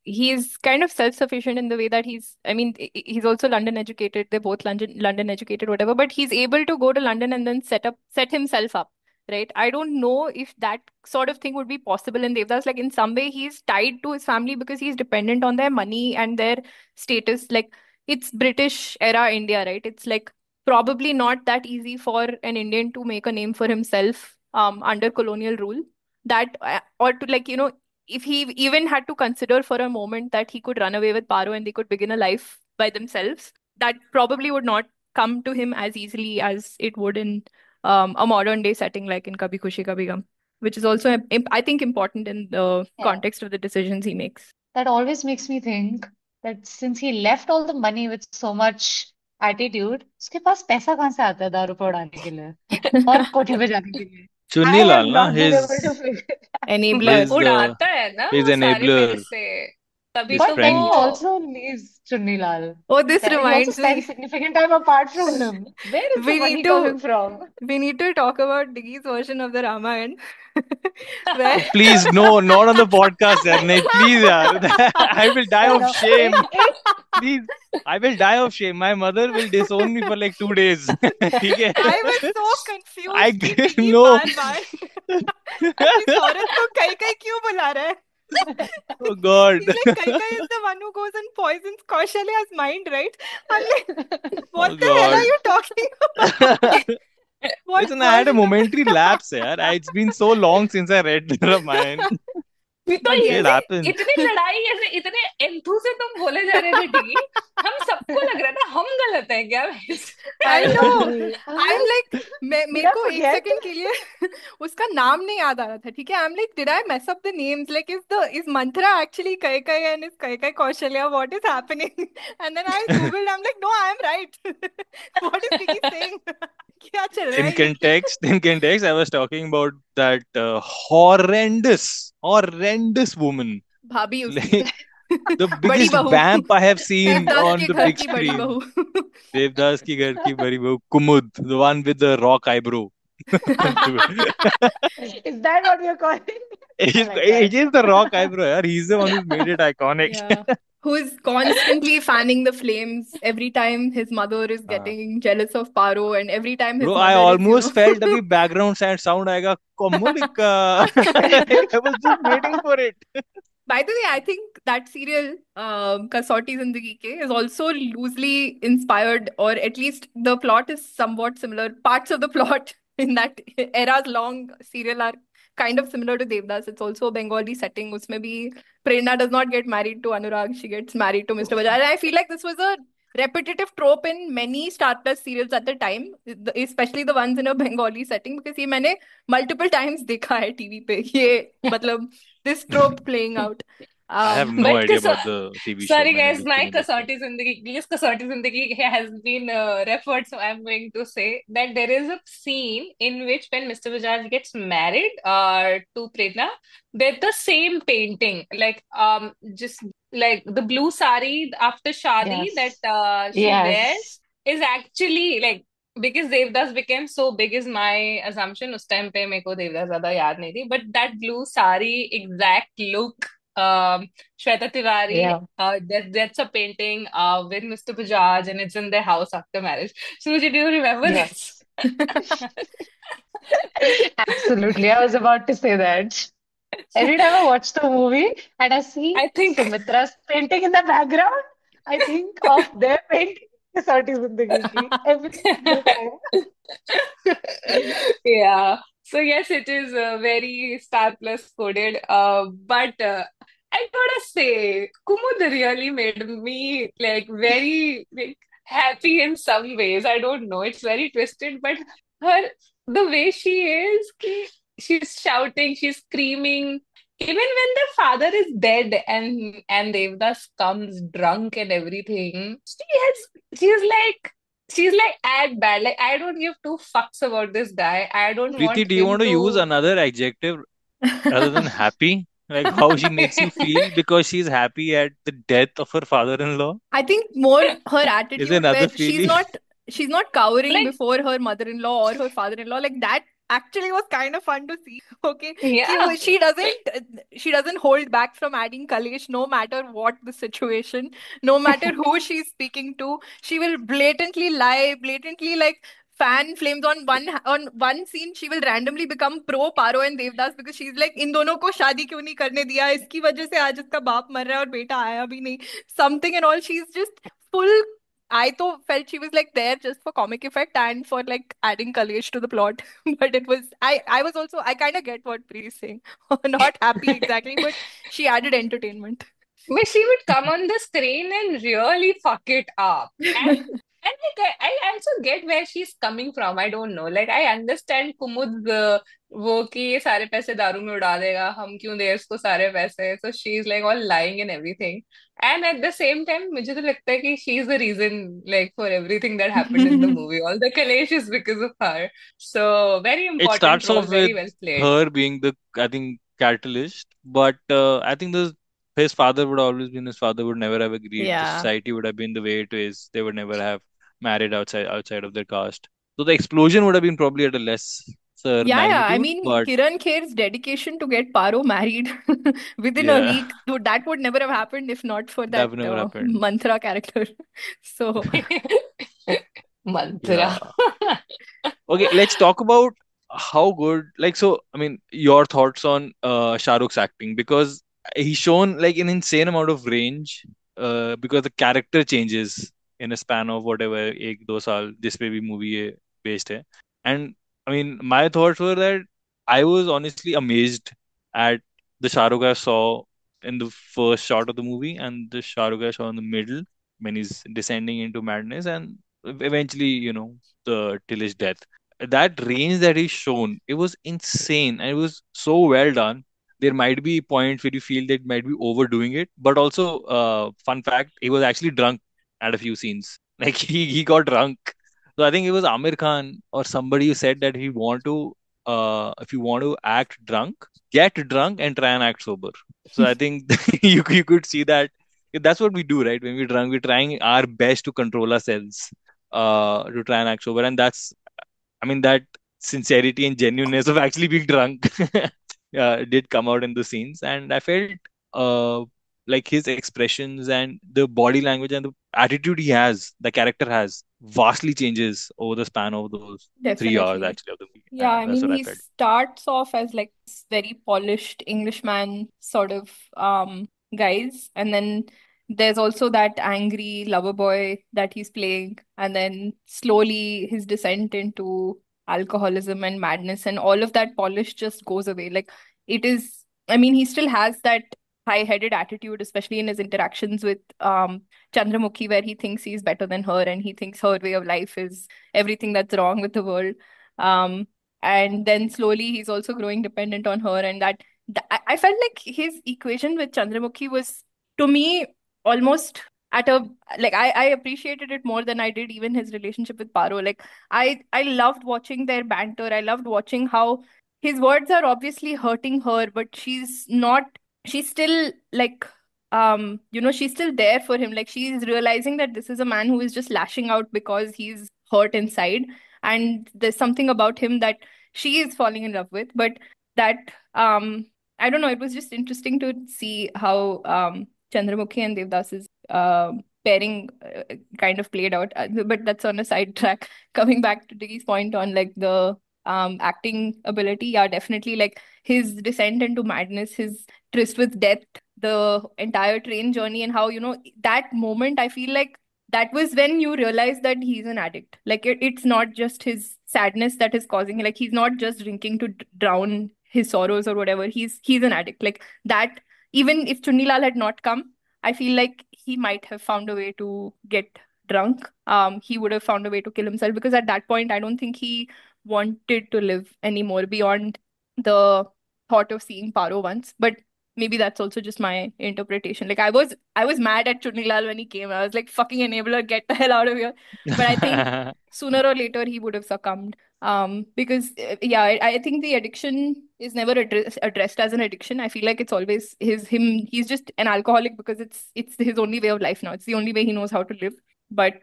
kind of self-sufficient in the way that I mean, he's also London educated. They're both London educated, whatever. But he's able to go to London and then set himself up, right? I don't know if that sort of thing would be possible in Devdas. Like, in some way, he's tied to his family because he's dependent on their money and their status. Like, it's British era India, right? It's like probably not that easy for an Indian to make a name for himself under colonial rule. That or to like if he even had to consider for a moment that he could run away with Paro and they could begin a life by themselves, that probably would not come to him as easily as it would in a modern day setting like in Kabhi Khushi Kabhi Gum, which is also I think important in the Yeah. context of the decisions he makes. That always makes me think that since he left all the money with so much attitude, उसके पास पैसा कहाँ से आता है दारू पे उड़ाने के लिए और कोठी पे जाने के लिए? I have Chunilal, na not been able to figure that. Enabler. his उड़ाता है ना his वो सारे enabler, पैसे, तभी his तो But then friend. he वो. also leaves Chunni Oh, this He also reminds spends me. significant time apart from him. Where is the We need money to coming from? we need to talk about Diggy's version of the Ramayana, where Please, no, not on the podcast, yaar. Nahi, please, yaar. I will die No, of no. shame. Please, I will die of shame. My mother will disown me for like 2 days. ठीक है? I was so I confused कि Diggy no. बार बार इस औरत को कई कई क्यों बुला रहा है? Oh God. He's like Kai Kai is the one who goes and poisons Kaushalya's mind, right? I'm like, what Oh the hell are God. you talking about? What Listen, I had a version of momentary the lapse, yaar. It's been so long since I read Ramayana. तो But It yes. इतने happens. इतनी लड़ाई ऐसे इतने enthu से तुम बोले जा रहे थे ठीक, हम सबको लग रहा था हम गलत हैं क्या? I I know. agree. I'm like, मेरे Mira, को एक forget. सेकंड के लिए उसका नाम नहीं याद आ रहा था, ठीक है? I'm like, did I mess up the names? Like, is Mantra actually Kaikai and is Kaikai Kaushalya? What is happening? And then I googled. I'm like, no, I'm right. What is Vicky saying? क्या चल रहा है ये? In context, I was talking about that horrendous woman. भाभी उसकी Like the बड़ी biggest बहू, vamp I have seen Devdas on के the घर big की बड़ी screen. बहू. Devdas ki ghar ki bari bahu Kumud, the one with the rock eyebrow. Is that what you're calling? Oh my It God. is the rock eyebrow, yaar. He's the one who's made it iconic. Yeah. Who's constantly fanning the flames every time his mother is हाँ. getting jealous of Paro, and every time his Bro, I mother is, almost felt अभी background sound आएगा Komulika. I was just waiting for it. By the way, I think that serial, Kasauti Zindagi Ke, is also loosely inspired, or at least the plot is somewhat similar. Parts of the plot in that era's long serial are kind of similar to Devdas. It's also a Bengali setting. Usme bhi Prerna does not get married to Anurag; she gets married to Mr. Bajaj. And I feel like this was a repetitive trope in many Star Plus serials at the time, especially the ones in a Bengali setting, because ये मैंने multiple times देखा है TV पे ये मतलब this trope playing out. I have no But idea about the TV show. sorry मैंने guys, देख के my नहीं देखा. Kasauti Zindagi, yes, Kasauti Zindagi has been referred, so I'm going to say that there is a scene in which when Mr. Bajaj gets married to Prerna, they're the same painting, like just like the blue sari after Shadi that Yes. she Yes. wears is actually like because Devdas became so big is my assumption. उस time पे मेरे को देवदास ज्यादा याद नहीं थी, but that blue sari exact look. Shweta Tiwari, Yeah. that's a painting with Mr. Bajaj, and it's in their house after marriage. So, do you remember this? Yes. Absolutely. I was about to say that. Every time I watch the movie and I see I think, Sumitra's painting in the background, I think of their painting, Kasauti Zindagi Ki, every single time. yeah. So yes, it is very Star Plus coded. But I gotta say, Kumud really made me like very like happy in some ways. I don't know. It's very twisted, but her the way she is, she's shouting, she's screaming. Even when the father is dead and Devdas comes drunk and everything, she's like at bad. Like I don't give two fucks about this guy. I don't Preeti, want do you him want to use to. another adjective rather than happy? Like how she makes you feel because she's happy at the death of her father-in-law? I think more her Is there attitude another where feeling? she's not cowering Like, before her mother-in-law or her father-in-law, like that actually was kind of fun to see. Okay, yeah. she doesn't hold back from adding Kalesh no matter what the situation, no matter who she's speaking to. She will blatantly lie, blatantly like fan flames on one scene. She will randomly become pro Paro and Devdas because she's like इन दोनों को शादी क्यों नहीं करने दिया, इसकी वजह से आज इसका बाप मर रहा है और बेटा आया भी नहीं, something and all. She's just full. I though felt she was like there just for comic effect and for like adding Kalesh to the plot. But it was I was also I kind of get what Pri is saying. Not happy exactly, but she added entertainment. But she would come on the screen and really fuck it up. And like I also get where she's coming from. I don't know. Like I understand Kumud's वो कि ये सारे पैसे दारू में उड़ा देगा, हम क्यों दे इसको सारे पैसे. So she's like all lying and everything. And at the same time, मुझे तो लगता है कि she's the reason like for everything that happened in the movie. All the Kalesh is because of her. So very It important starts role, off with very well played. her being the, I think, catalyst, but I think his father would always been his father would never have agreed. The Yeah. society would have been the way it is. They would never have married outside of their caste. So the explosion would have been probably at a lesser Yeah, yeah. I magnitude, mean, but Kiran Kher's dedication to get Paro married within a yeah, week, dude, that would never have happened if not for that that would never happened. Mantra character. So, Yeah. Mantra. Okay, let's talk about how good. Like, so, I mean, your thoughts on Shah Rukh's acting because he's shown like an insane amount of range. Because the character changes in a span of whatever एक दो साल जिस पे भी movie है based है. And I mean, my thoughts were that I was honestly amazed at the Shah Rukh I saw in the first shot of the movie and the Shah Rukh I saw in the middle when he's descending into madness and eventually, the till his death. That range that he's shown, it was insane and it was so well done. There might be points where you feel that might be overdoing it, but also, fun fact, he was actually drunk at a few scenes. Like he got drunk. So I think it was Amir Khan or somebody who said that if you want to act drunk, get drunk and try and act sober. So I think you could see that that's what we do, right? When we're drunk, we're trying our best to control ourselves, to try and act sober, and that sincerity and genuineness of actually being drunk did come out in the scenes, and I felt uh, like his expressions and the body language and the attitude the character has, vastly changes over the span of those 3 hours Definitely. actually of the movie. Yeah, I That's mean, what I he felt. starts off as like this very polished Englishman sort of guys, and then there's also that angry lover boy that he's playing, and then slowly his descent into alcoholism and madness, and all of that polish just goes away. Like it is, I mean, he still has that high-headed attitude, especially in his interactions with Chandramukhi, where he thinks he's better than her and he thinks her way of life is everything that's wrong with the world. Um, and then slowly he's also growing dependent on her, and I felt like his equation with Chandramukhi was, to me, almost at a like I appreciated it more than I did even his relationship with Paro. Like I loved watching their banter. I loved watching how his words are obviously hurting her, but she's still like she's still there for him. Like she's realizing that this is a man who is just lashing out because he's hurt inside, and there's something about him that she is falling in love with. But that I don't know, it was just interesting to see how Chandramukhi and Devdas's pairing kind of played out. But that's on a side track. Coming back to Diggy's point on like the acting ability, yeah, definitely, like his descent into madness, his tryst with death, the entire train journey, and how, that moment, I feel like that was when you realize that he's an addict. Like it's not just his sadness that is causing, like he's not just drinking to drown his sorrows or whatever. He's an addict. Like that, even if Chunnilal had not come, I feel like he might have found a way to get drunk. He would have found a way to kill himself, because at that point I don't think he wanted to live anymore beyond the thought of seeing Paro once. But maybe that's also just my interpretation. Like I was mad at Chunnilal when he came. I was like, fucking enabler, get the hell out of here. But I think sooner or later he would have succumbed. Because yeah, I think the addiction is never addressed as an addiction. I feel like it's always him. He's just an alcoholic because it's his only way of life now. It's the only way he knows how to live. But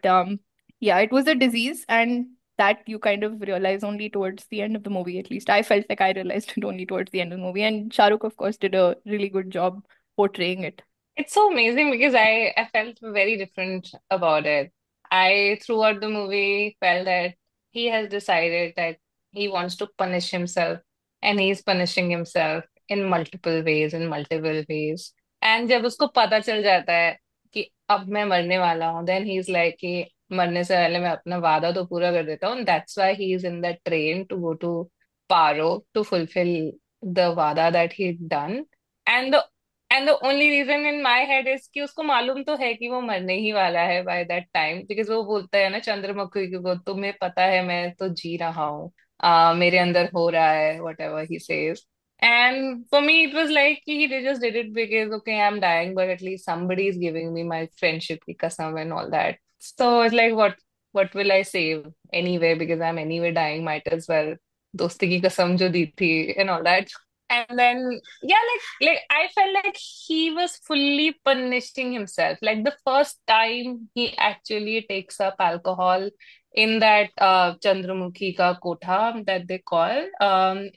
yeah, it was a disease, and that you kind of realize only towards the end of the movie. At least I felt like I realized it only towards the end of the movie. And Shah Rukh, of course, did a really good job portraying it. It's so amazing because I felt very different about it. I, throughout the movie, felt that he has decided that he wants to punish himself, and he's punishing himself in multiple ways. And जब उसको पता चल जाता है कि अब मैं मरने वाला हूँ, then he's like कि मरने से पहले मैं अपना वादा तो पूरा कर देता हूँ. And that's why he is in that train to go to Paro to fulfill the wada that he'd done. And the only reason in my head is कि उसको मालूम तो है कि वो मरने ही वाला है by that time, because वो बोलता है ना चंद्रमुखी को, तुम्हें पता है मैं तो जी रहा हूँ, मेरे अंदर हो रहा है, whatever he says. And for me it was like he just did it because okay, I'm dying, but at least somebody is giving me my friendship ki kasam and all that. So it's like what will I save anyway, because I'm anyway dying, might as well दोस्ती की कसम जो दी थी and all that. And then, yeah, like I felt like he was fully punishing himself. Like the first time he actually takes up alcohol in that Chandramukhi ka kotha that they call,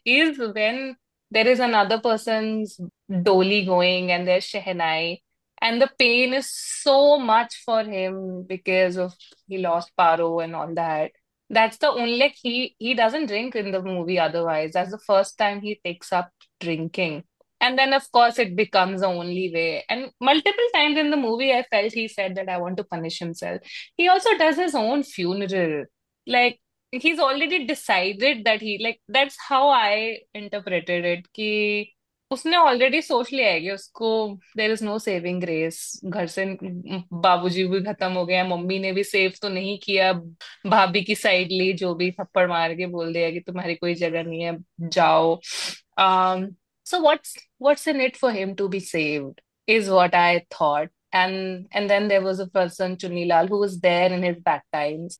is when there is another person's doli going and there's Shehnai. And the pain is so much for him because of he lost Paro and all that. That's the only, like, he doesn't drink in the movie otherwise. That's the first time he takes up drinking. And then, of course, it becomes the only way. And multiple times in the movie, I felt he said that I want to punish himself. He also does his own funeral. Like, he's already decided that that's how I interpreted it. Ki, उसने already सोच लिया है कि उसको there is no saving grace. घर से बाबूजी भी खत्म हो गया, मम्मी ने भी सेव तो नहीं किया, भाभी की साइड ली, जो भी थप्पड़ मार के बोल दिया कि तुम्हारी कोई जगह नहीं है, जाओ। um so what's in it for him to be saved is what I thought. And then there was a person, Chunilal, who was there in his bad times.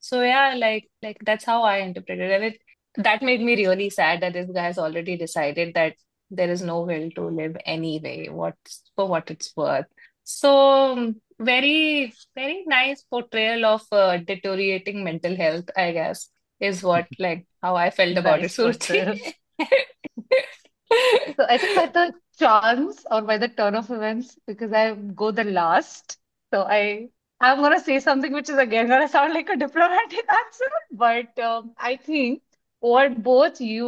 So yeah, like that's how I interpreted it. And that made me really sad that this guy has already decided that there is no will to live anyway, what's for what it's worth. So very, very nice portrayal of deteriorating mental health, I guess, is what like how I felt about it, Nice Surti. portrayal. So I think by the chance or by the turn of events, because I go the last, so I'm gonna say something which is again gonna sound like a diplomatic answer, but I think what both you,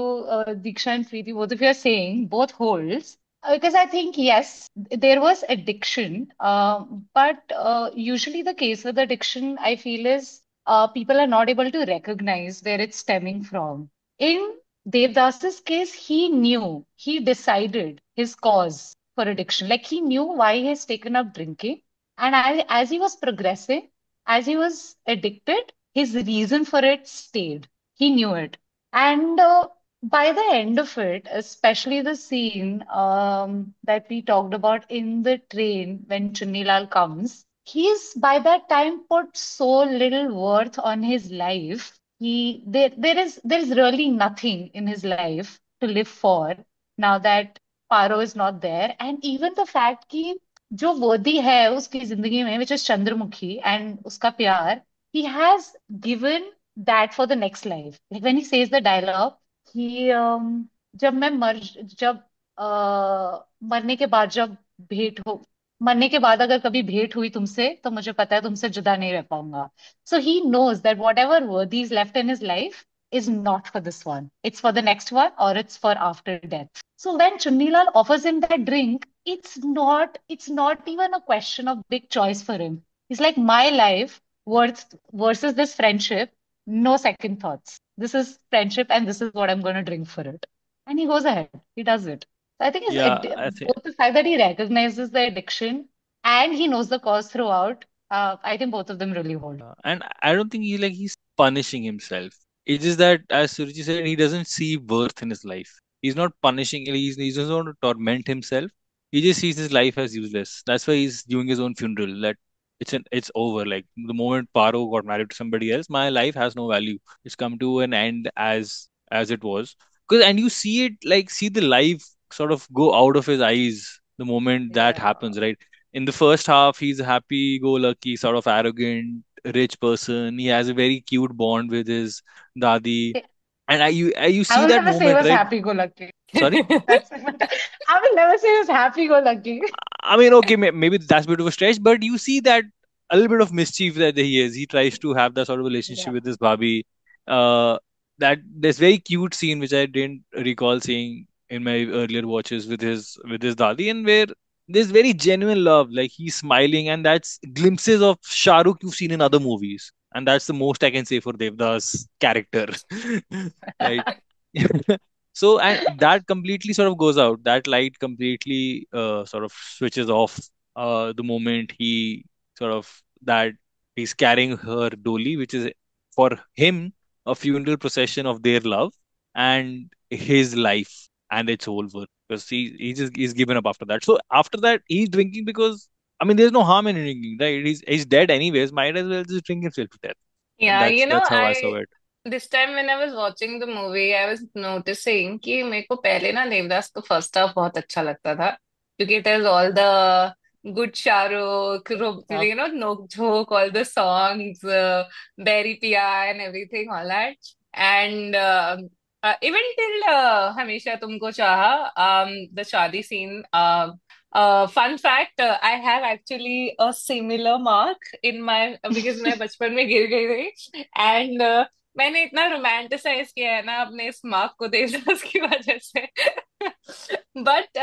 Diksha and Preeti, both of you are saying, both holds. Because I think yes, there was addiction, but usually the case with addiction, I feel is people are not able to recognize where it's stemming from. In Devdas's case, he knew, he decided his cause for addiction. Like he knew why he has taken up drinking. And as he was progressing, as he was addicted, his reason for it stayed. He knew it. And by the end of it, especially the scene that we talked about in the train when Chunnilal comes, he's by that time put so little worth on his life. There is really nothing in his life to live for now that Paro is not there. And even the fact कि जो वर्दी है उसकी जिंदगी में, which is Chandramukhi and उसका प्यार, he has given that for the next life. Like when he says the dialogue, he जब मैं मर जब मरने के बाद जब भेंट हो मरने के बाद अगर कभी भेंट हुई तुमसे तो मुझे पता है तुमसे जुदा नहीं रह पाऊंगा. So he knows that whatever worthy is left in his life is not for this one. It's for the next one or it's for after death. So when Chunnilal offers him that drink, it's not even a question of big choice for him. He's like, my life versus this friendship, no second thoughts. This is friendship and this is what I'm going to drink for it. And he goes ahead. He does it. So I think Yeah, I think. both the fact that he recognizes the addiction and he knows the cause throughout, I think both of them really hold. And I don't think he's punishing himself. It's just that, as Suruchi said, he doesn't see worth in his life. He's not punishing. He doesn't want to torment himself. He just sees his life as useless. That's why he's doing his own funeral. That it's over. Like the moment Paro got married to somebody else, my life has no value. It's come to an end as it was. Because and you see it, like see the life sort of go out of his eyes the moment that Yeah. happens, right? In the first half, he's a happy-go-lucky, sort of arrogant, rich person. He has a very cute bond with his dadi, and you I see will that never say he moment, was right? happy-go-lucky. Sorry. That's I will never say he was happy-go-lucky. I mean, okay, maybe that's a bit of a stretch, but you see that a little bit of mischief that he is. He tries to have that sort of relationship Yeah. with his Bobby. Uh, that there's very cute scene which I didn't recall seeing in my earlier watches with his dadi, and where there's very genuine love. Like he's smiling, and that's glimpses of Shah Rukh you've seen in other movies, and that's the most I can say for Devdas character, right? So and that completely sort of goes out. That light completely sort of switches off the moment he sort of that he's carrying her dolly, which is for him a funeral procession of their love and his life, and it's over because he just he's given up after that. So after that he's drinking because I mean there's no harm in drinking, right? He's dead anyways. Might as well just drink himself to death. And Yeah, that's how I saw it. this time when I was watching the movie, I was noticing कि मेरे को पहले ना देवदास का first half बहुत अच्छा लगता था, क्योंकि it has all the good Shahrukh, Yep. Nok Jhok, all the songs, Berry Pia and everything, all that. And even till Hamisha Tumko Chaha, the Shadi scene, fun fact, I have actually a similar mark in my because मैं बचपन में गिर गई थी and मैंने इतना romanticise किया है ना अपने इस मार्क को देवदास की वजह से but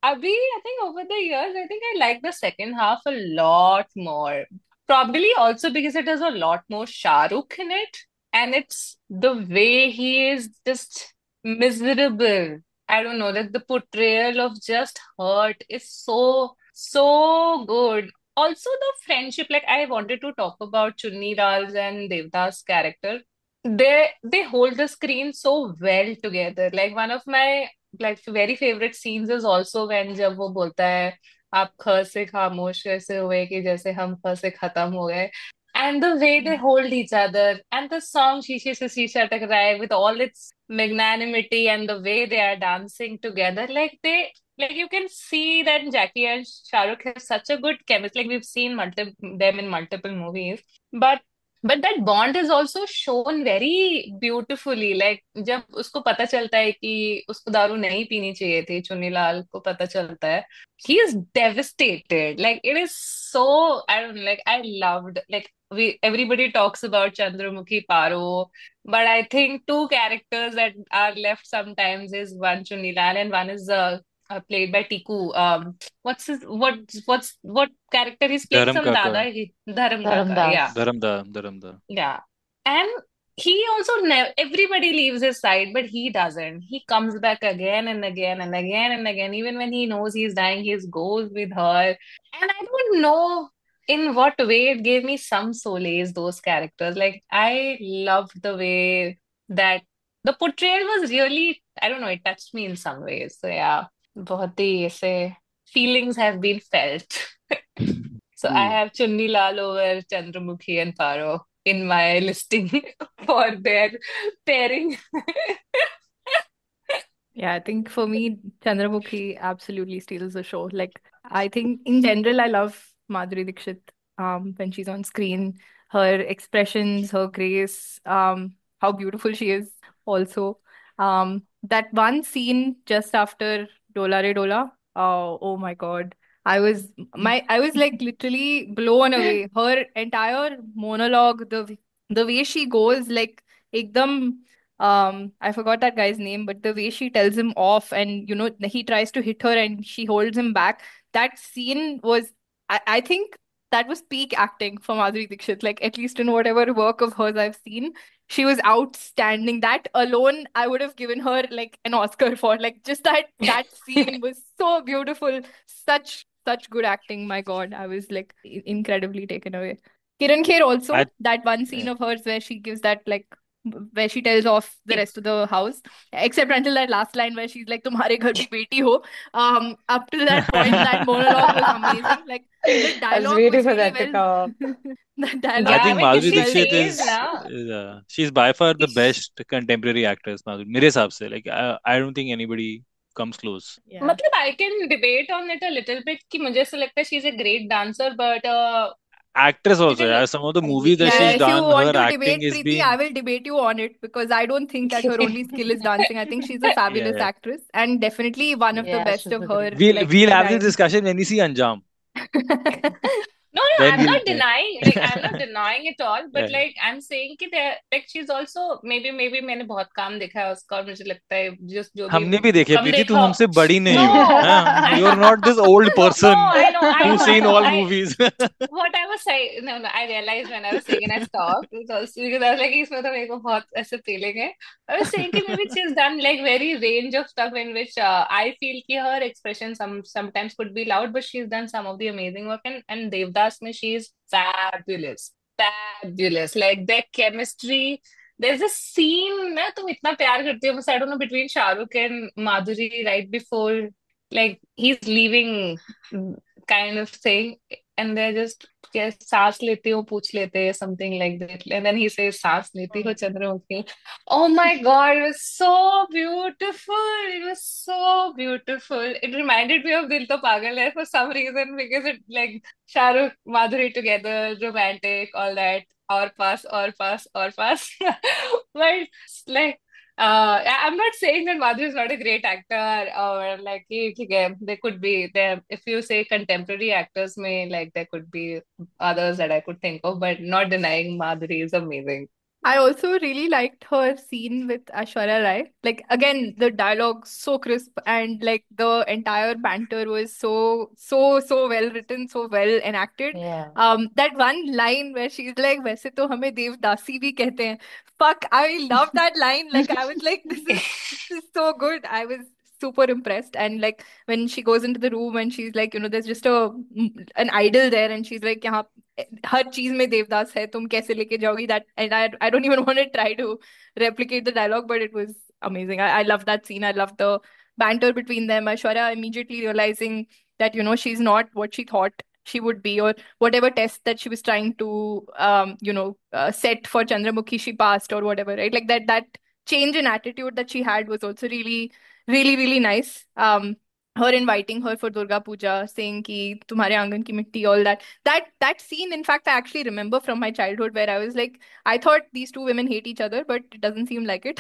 अभी I think over the years I think I like the second half a lot more, probably also because it has a lot more Shah Rukh in it, and it's the way he is just miserable I don't know, that the portrayal of just hurt is so, so good. Also, the friendship, like I wanted to talk about Chunni Lal's and Devdas' character. They hold the screen so well together. Like one of my like very favorite scenes is also when जब वो बोलता है आप ख से खामोश ऐसे हुए कि जैसे हम ख से खत्म हो गए. And the way they hold each other, and the song Shishe Se Shisha Takraye with all its magnanimity and the way they are dancing together, like you can see that Jackie and Shah Rukh have such a good chemistry. Like we've seen them in multiple movies, but that bond is also shown very beautifully. Like जब उसको पता चलता है कि उसको दारू नहीं पीनी चाहिए थी, चुन्नीलाल को पता चलता है, he is devastated. Like it is so, I don't know, like I loved, like we everybody talks about Chandramukhi Paro, but I think two characters that are left sometimes is one Chunilal and one is played by Tiku. What character he's playing? Dharam Some Kaka. Dada, Dharam Kaka. Yeah, Dharamdas. Dharamda. yeah. And he also never, everybody leaves his side, but he doesn't. He comes back again and again and again and again. Even when he knows he's dying, he goes with her. And I don't know in what way it gave me some solace, those characters. Like, I loved the way that the portrayal was really, I don't know, it touched me in some ways. So, yeah, बहुत ही ऐसे feelings have been felt. So I Ooh. have Chunni Lal over Chandramukhi and Paro in my listing for their pairing. Yeah, I think for me, Chandramukhi absolutely steals the show. Like, I think in general, I love Madhuri Dixit when she's on screen. Her expressions, her grace, how beautiful she is also. That one scene just after Dola Re Dola, oh my God. I was like literally blown away. Her entire monologue, the way she goes, like ekdam I forgot that guy's name, but the way she tells him off and he tries to hit her and she holds him back. That scene was, I think that was peak acting for Madhuri Dixit. Like, at least in whatever work of hers I've seen, she was outstanding. That alone I would have given her like an Oscar for. Like, just that scene was so beautiful. Such good acting. My God, I was like incredibly taken away. Kiran Kher I also, that one scene yeah. of hers where she gives that like where she tells off the rest of the house, except until that last line where she's like, "तुम्हारे घर भी बेटी हो." Up to that point, that monologue was amazing. Like, the I was dialogue waiting was for really that to well. come up. The I dialogue Yeah, I think was mean, Madhuri really she well. Dixit says now. she's by far the Ish- best contemporary actress. Madhuri, मेरे हिसाब से, like I don't think anybody comes close. Yeah. मतलब I can debate on it a little bit कि मुझे ऐसा लगता है she's a great dancer, but Actress it also, is yeah. Some of the movies that Yeah, she's if you done, want her to acting debate is Preeti, I been, will debate you on it because I don't think that her only skill is dancing. I think she's a fabulous yeah. actress and definitely one of the Yeah, best she's of a her great We'll like actress. we'll have this time. discussion when we see Anjam. no, no, Then I'm we'll not denying, like I'm not denying it all, but yeah. like I'm saying कि there, like she's also maybe मैंने बहुत काम देखा है उसका और मुझे लगता है just जो भी हमने भी देखे कम प्रीति, तुम देखा. हमसे बड़ी No, नहीं हो, हाँ? I You're not this old no, person I who's know, seen all I movies. what I was saying, no, I realized when I was saying and I stopped because I was like, इसमें तो मेरे को बहुत ऐसे feeling है. I was saying कि maybe she's done like very range of stuff in which I feel कि her expression sometimes could be loud, but she's done some of the amazing work and Devdas में she's fabulous, fabulous. Like their chemistry. There's a scene ना तुम इतना प्यार करती हो बस I don't know between Shahrukh and Madhuri right before like he's leaving kind of thing and they're just क्या सांस लेती हो पूछ लेते हैं something like that and then he says सांस लेती हो Chandramukhi. Oh my God, it was so beautiful. It was so beautiful. It reminded me of Dil To Pagal Hai for some reason because it like Shah Rukh, Madhuri together, romantic, all that. Aur pass. But like I'm not saying that Madhuri is not a great actor or like ठीक है, there could be there if you say contemporary actors may like there could be others that I could think of, but not denying Madhuri is amazing. I also really liked her scene with Aishwarya Rai. Like, again, the dialogue so crisp and like the entire banter was so well written, so well enacted. Yeah. That one line where she's like, "वैसे तो हमें देवदासी भी कहते हैं." Fuck, I love that line. Like, I was like, this is so good. I was super impressed. And like when she goes into the room and she's like, there's just an idol there, and she's like, यहाँ हर चीज में देवदास है, तुम कैसे लेके जाओगी that? And I don't even want to try to replicate the dialogue, but it was amazing. I love that scene. I love the banter between them. Aishwarya immediately realizing that she's not what she thought she would be, or whatever test that she was trying to set for Chandramukhi, she passed, or whatever, right? Like that change in attitude that she had was also really, really, really nice. Her inviting her for Durga Puja, saying ki tumhare aangan ki mitti, all that scene, in fact, I actually remember from my childhood, where I was like, I thought these two women hate each other, but it doesn't seem like it.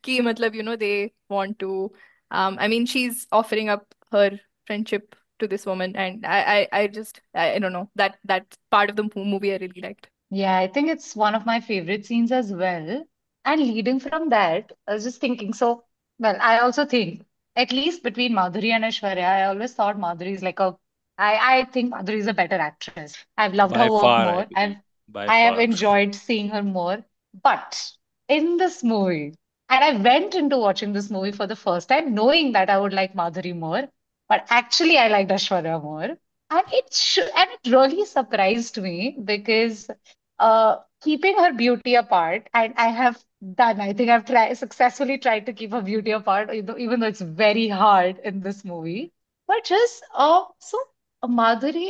Ki matlab, they want to. I mean, she's offering up her friendship to this woman, and I don't know, that part of the movie I really liked. Yeah, I think it's one of my favorite scenes as well. And leading from that, I was just thinking, so, well, I also think, at least between Madhuri and Aishwarya, I always thought Madhuri is I think Madhuri is a better actress. I've loved her By work far, I more. agree. By I have far. enjoyed seeing her more. But in this movie, and I went into watching this movie for the first time, knowing that I would like Madhuri more, but actually I liked Aishwarya more. And it really surprised me because keeping her beauty apart, and I have done, I think I've successfully tried to keep her beauty apart, even though it's very hard in this movie. But just Madhuri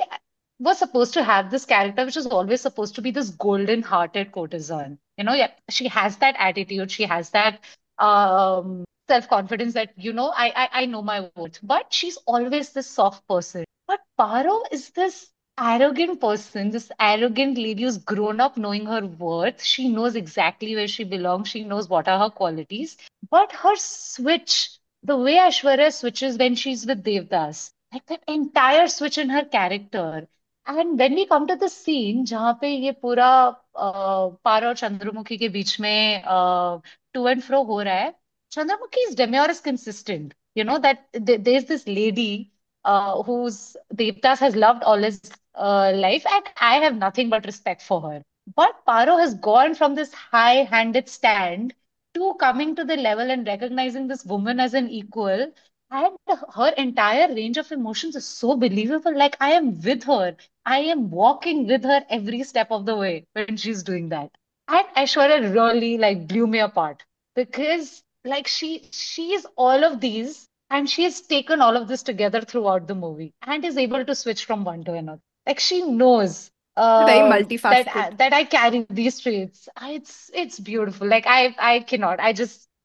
was supposed to have this character, which was always supposed to be this golden-hearted courtesan. Yeah, she has that attitude, she has that self-confidence that, I know my worth. But she's always this soft person. But Paro is this arrogant person, this arrogant lady who's grown up knowing her worth. She knows exactly where she belongs. She knows what are her qualities. But her switch, the way Aishwarya switches when she's with Devdas, like that entire switch in her character. And when we come to the scene जहाँ पे ये पूरा पारो और चंद्रमुखी के बीच में to and fro हो रहा है, Chandramukhi is demure is consistent. You know that there's this lady whose Devdas has loved all his life, and I have nothing but respect for her. But Paro has gone from this high-handed stand to coming to the level and recognizing this woman as an equal. And her entire range of emotions is so believable. Like I am with her. I am walking with her every step of the way when she's doing that. And Aishwarya really like blew me apart because like she is all of these and she has taken all of this together throughout the movie and is able to switch from one to another. Like she knows Very that multifaceted. that I carry these traits. It's beautiful. Like I cannot.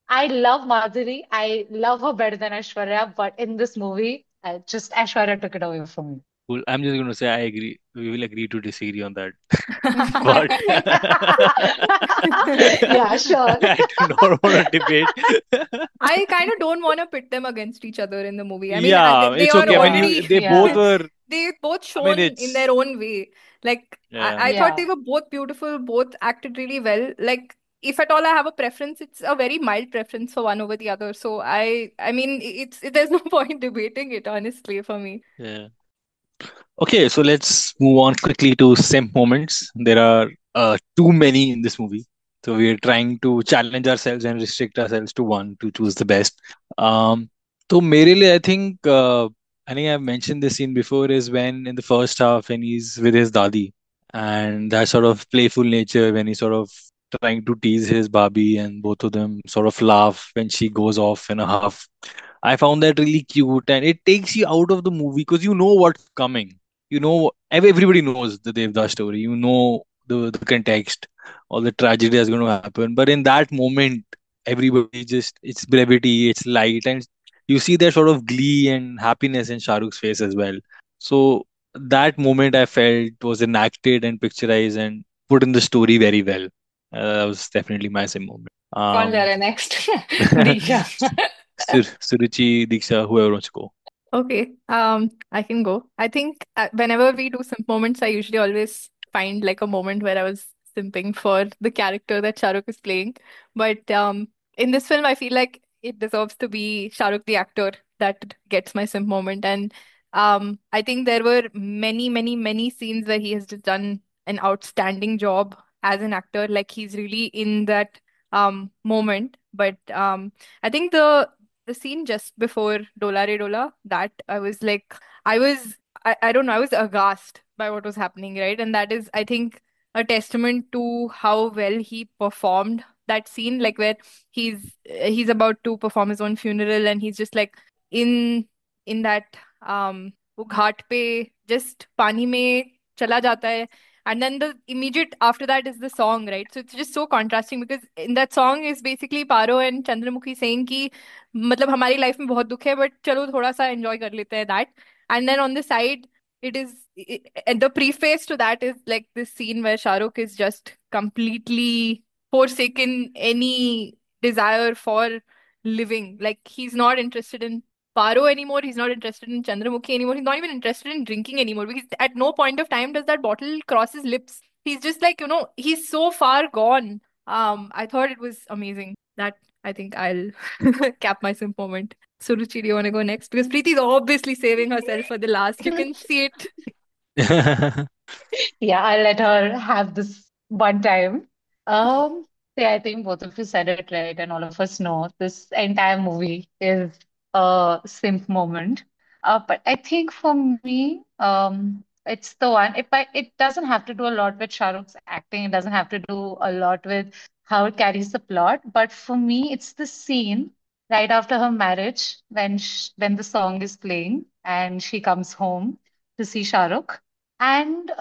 I love Madhuri. I love her better than Aishwarya, but in this movie, just Aishwarya took it away from me. Cool. I'm just going to say I agree. We will agree to disagree on that part. Yeah, sure. I do not want to debate. I kind of don't want to pit them against each other in the movie. I mean, Yeah, they it's are okay. I mean, Yeah, already they both yeah, were. they both I mean, shown in it's their own way. Like yeah. I thought they yeah. were both beautiful, both acted really well. Like if at all I have a preference, it's a very mild preference for one over the other. So I mean, there's no point debating it, honestly, for me. Yeah. Okay, so let's move on quickly to simp moments. There are too many in this movie. So we're trying to challenge ourselves and restrict ourselves to one to choose the best. Um, so मेरे लिए I think I've mentioned this scene before is when in the first half when he's with his dadi and that sort of playful nature when he's sort of trying to tease his Barbie and both of them sort of laugh when she goes off in a half. I found that really cute and it takes you out of the movie because you know what's coming. You know, everybody knows the Devdas story. You know the context, all the tragedy that's going to happen. But in that moment, everybody just, it's brevity, it's light, and you see that sort of glee and happiness in Shah Rukh's face as well. So that moment I felt was enacted and picturized and put in the story very well. That was definitely my same moment. कौन जा रहा है next? Diksha. Suruchi, Diksha, whoever wants to go. Okay, I can go. I think whenever we do simp moments, I usually always find like a moment where I was simping for the character that Shah Rukh is playing. But in this film, I feel like it deserves to be Shah Rukh the actor that gets my simp moment. And I think there were many, many, many scenes where he has just done an outstanding job as an actor. Like he's really in that moment. But I think the scene just before Dola Re Dola, that I was like, I was, I don't know, I was aghast by what was happening, right? And that is, I think, a testament to how well he performed that scene, like where he's about to perform his own funeral, and he's just like in in that वो घाट पे just पानी में चला जाता है, and then the immediate after that is the song, right? So it's just so contrasting because in that song is basically Paro and Chandramukhi saying कि मतलब हमारी लाइफ में बहुत दुख है बट चलो थोड़ा सा एंजॉय कर लेते हैं that. And then on the side it is and the preface to that is like this scene where Shahrukh is just completely forsaken any desire for living. Like he's not interested in Paro anymore. He's not interested in Chandramukhi anymore. He's not even interested in drinking anymore because at no point of time does that bottle cross his lips. He's just like, he's so far gone. I thought it was amazing. That I think I'll cap my simp moment. Suruchi, do you want to go next? Because Preeti's obviously saving herself for the last. You can see it. Yeah, I'll let her have this one time. Um, yeah, I think both of you said it right, and all of us know this entire movie is a simp moment. But I think for me, it's the one. It doesn't have to do a lot with Shah Rukh's acting. It doesn't have to do a lot with how it carries the plot. But for me, it's the scene right after her marriage when the song is playing and she comes home to see Shah Rukh. And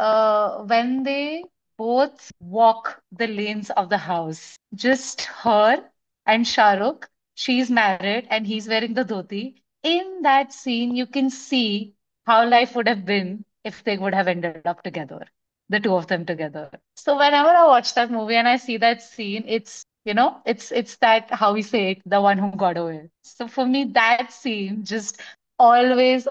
when they both walk the lanes of the house, just her and Shah Rukh, she's married and he's wearing the dhoti. In that scene, you can see how life would have been if they would have ended up together, the two of them together. So whenever I watch that movie and I see that scene, it's that how we say it, the one who got away. So for me, that scene just always